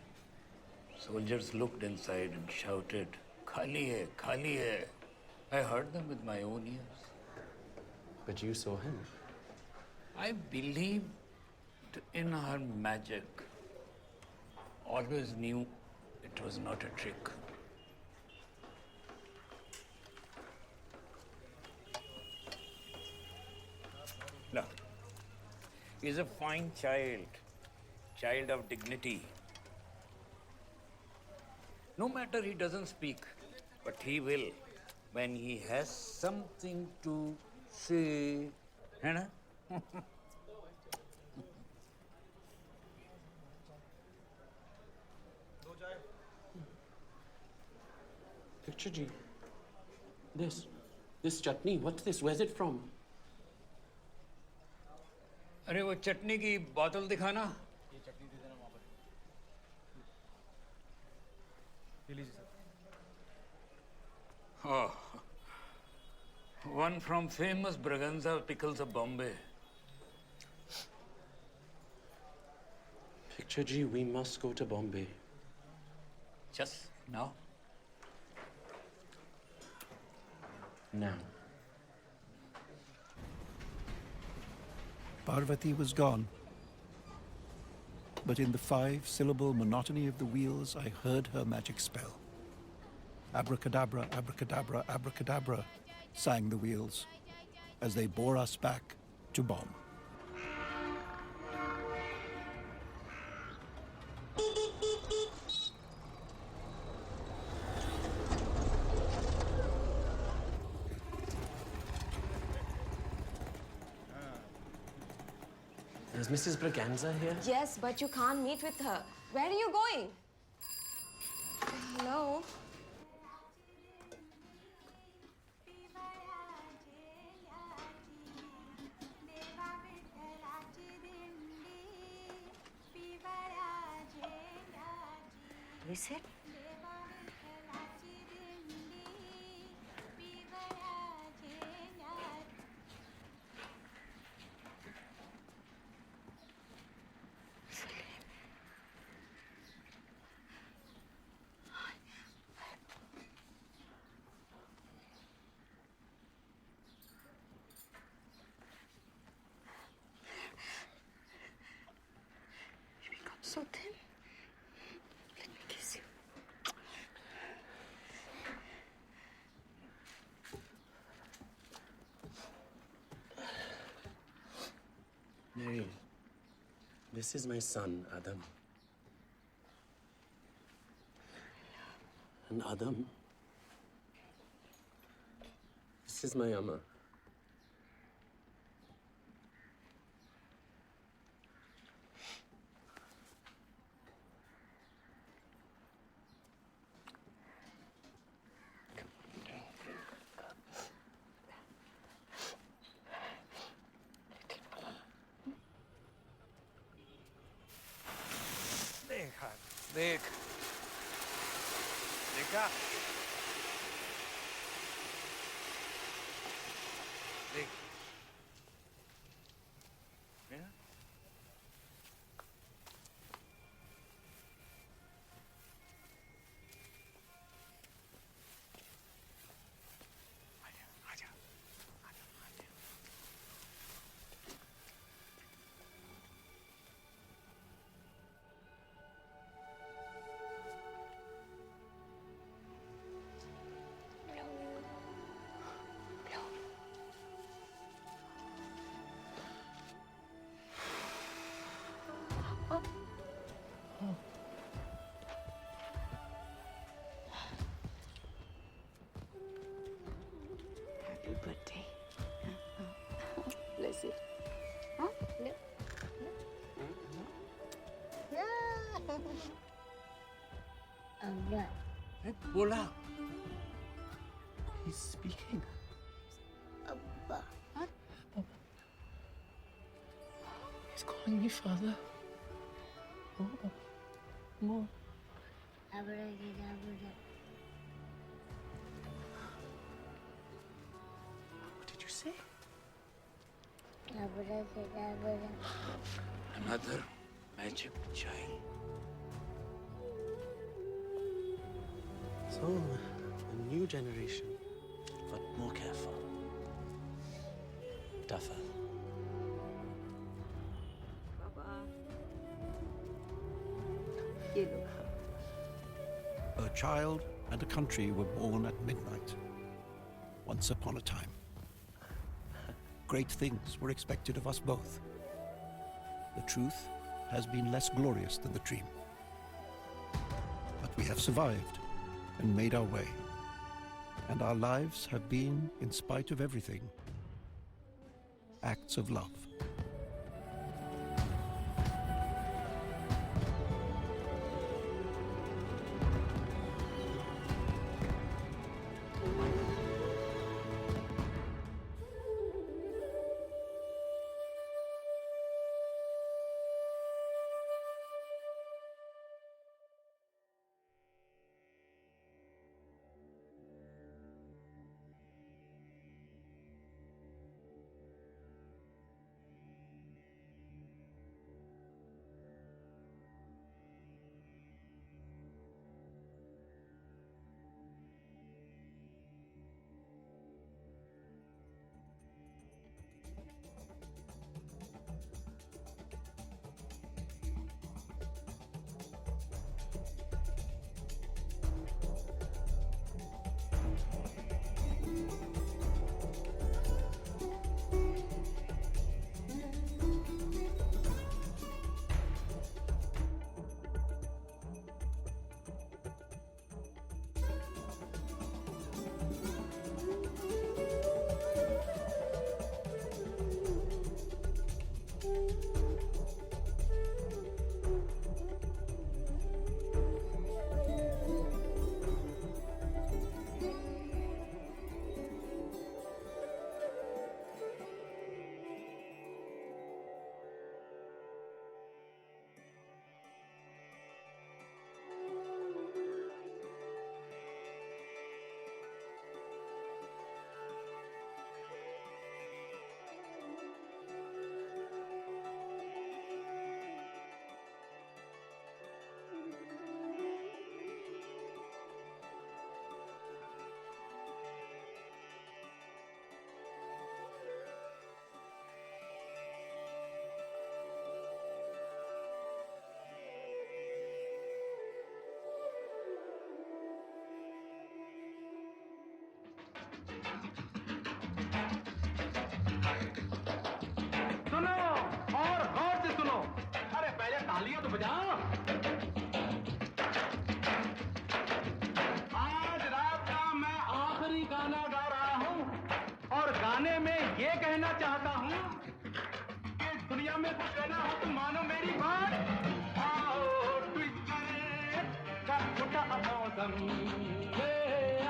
Soldiers looked inside and shouted, "Khali hai, khali hai." I heard them with my own ears. But you saw him. I believed in her magic. Always knew it was not a trick. Look, he's a fine child of dignity. No matter he doesn't speak, but he will when he has something to say. है ना? Picture Ji, this chutney, what's this? Where's it from? अरे वो चटनी की बोतल दिखाना. Oh, one from famous Braganza Pickles of Bombay. Picture Ji, we must go to Bombay. Just now? Now. Parvati was gone. But in the 5-syllable monotony of the wheels, I heard her magic spell. Abracadabra, abracadabra, abracadabra, sang the wheels as they bore us back to Bomb. Is Mrs. Braganza here? Yes, but you can't meet with her. Where are you going? Hello? Do we sit? So thin. Let me kiss you. Mary, this is my son, Adam. And Adam, this is my Amma. देख देखा देख Happy birthday. Bless it. Huh? Look. बोला He's speaking. Abba. Huh? He's calling me father. Oh. more. What did you say? Another magic child. So, a new generation, but more careful. Tougher. A child and a country were born at midnight, once upon a time. Great things were expected of us both. The truth has been less glorious than the dream. But we have survived and made our way. And our lives have been, in spite of everything, acts of love. सुनो और गौर से सुनो। अरे पहले तालियां तो बजाओ। आज रात का मैं आखिरी गाना गा रहा हूँ और गाने में ये कहना चाहता हूँ कि दुनिया में कुछ कहना हो तो मानो मेरी बात। आओ ट्विस्ट करें का उठा मौसम,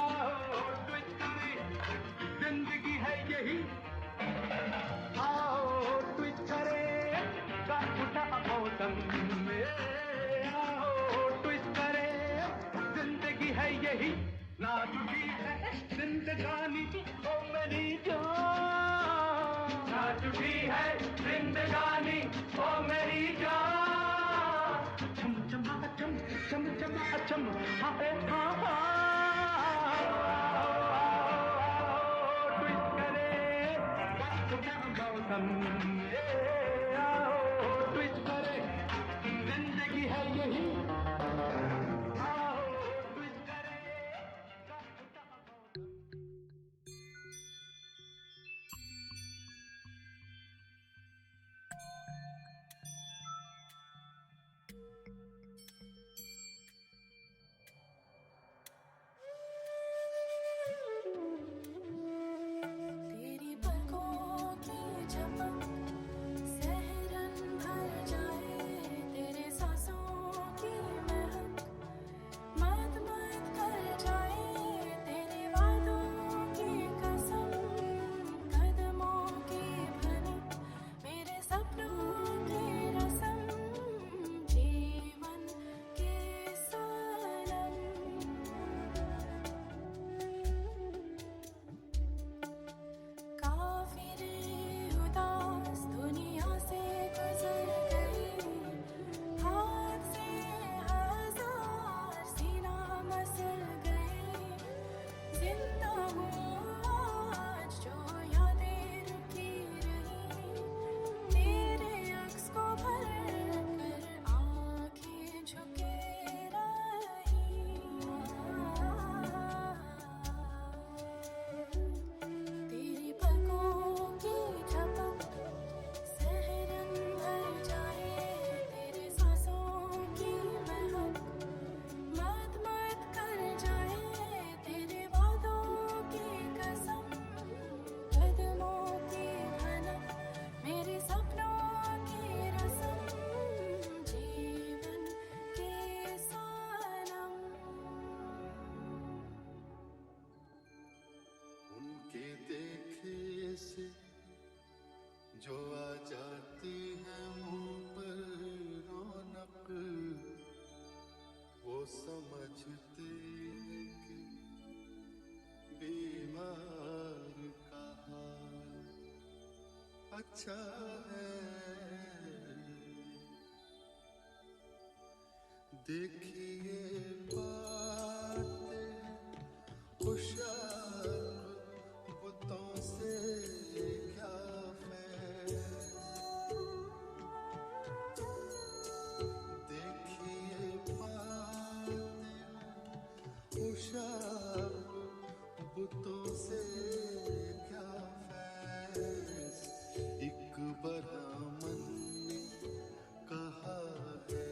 आओ ट्विस्ट करें, जिंदगी है यही। आओ ट्विस्ट करें का उठा मौसम, आओ ट्विस्ट करें, जिंदगी है यही। ना छुट्टी है जिंदगानी ओ मेरी जान, ना छुट्टी है जिंदगानी ओ मेरी जान। चम चमा चम चम चमा चम हाँ हाँ ट्विस्ट करें का उठा मौसम, आओ ट्विस्ट करें, जिंदगी है यही। अच्छा है। देखिए बातें होशियार बुतों से क्या फैज़। देखिए बातें होशियार बुतों से क्या फैज़। एक ब्राह्मण ने कहा है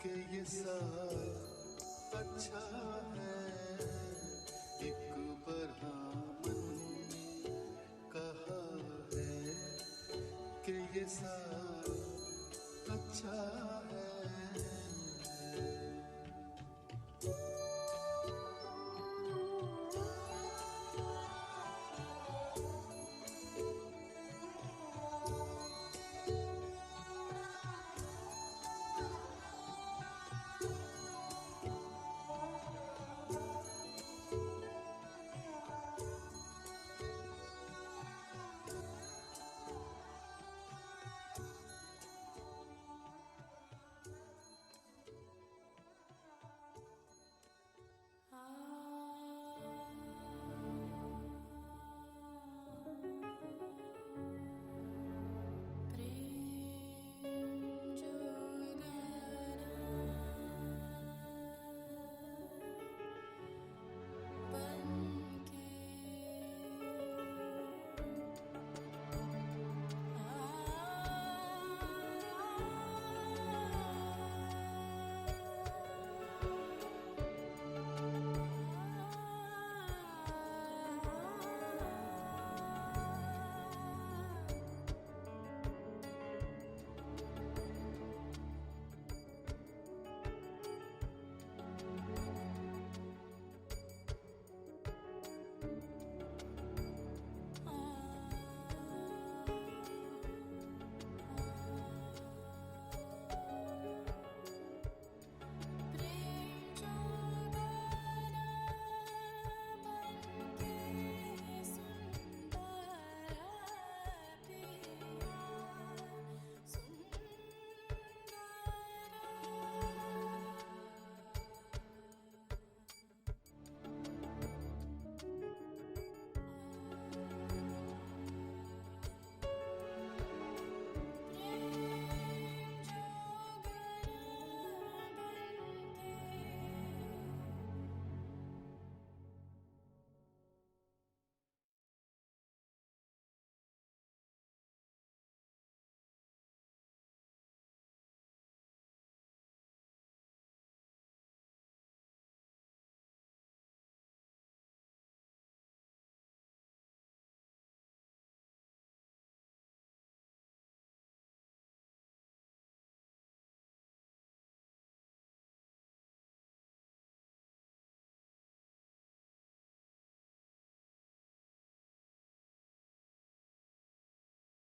कि ये साल अच्छा है। एक ब्राह्मण ने कहा है कि ये साल अच्छा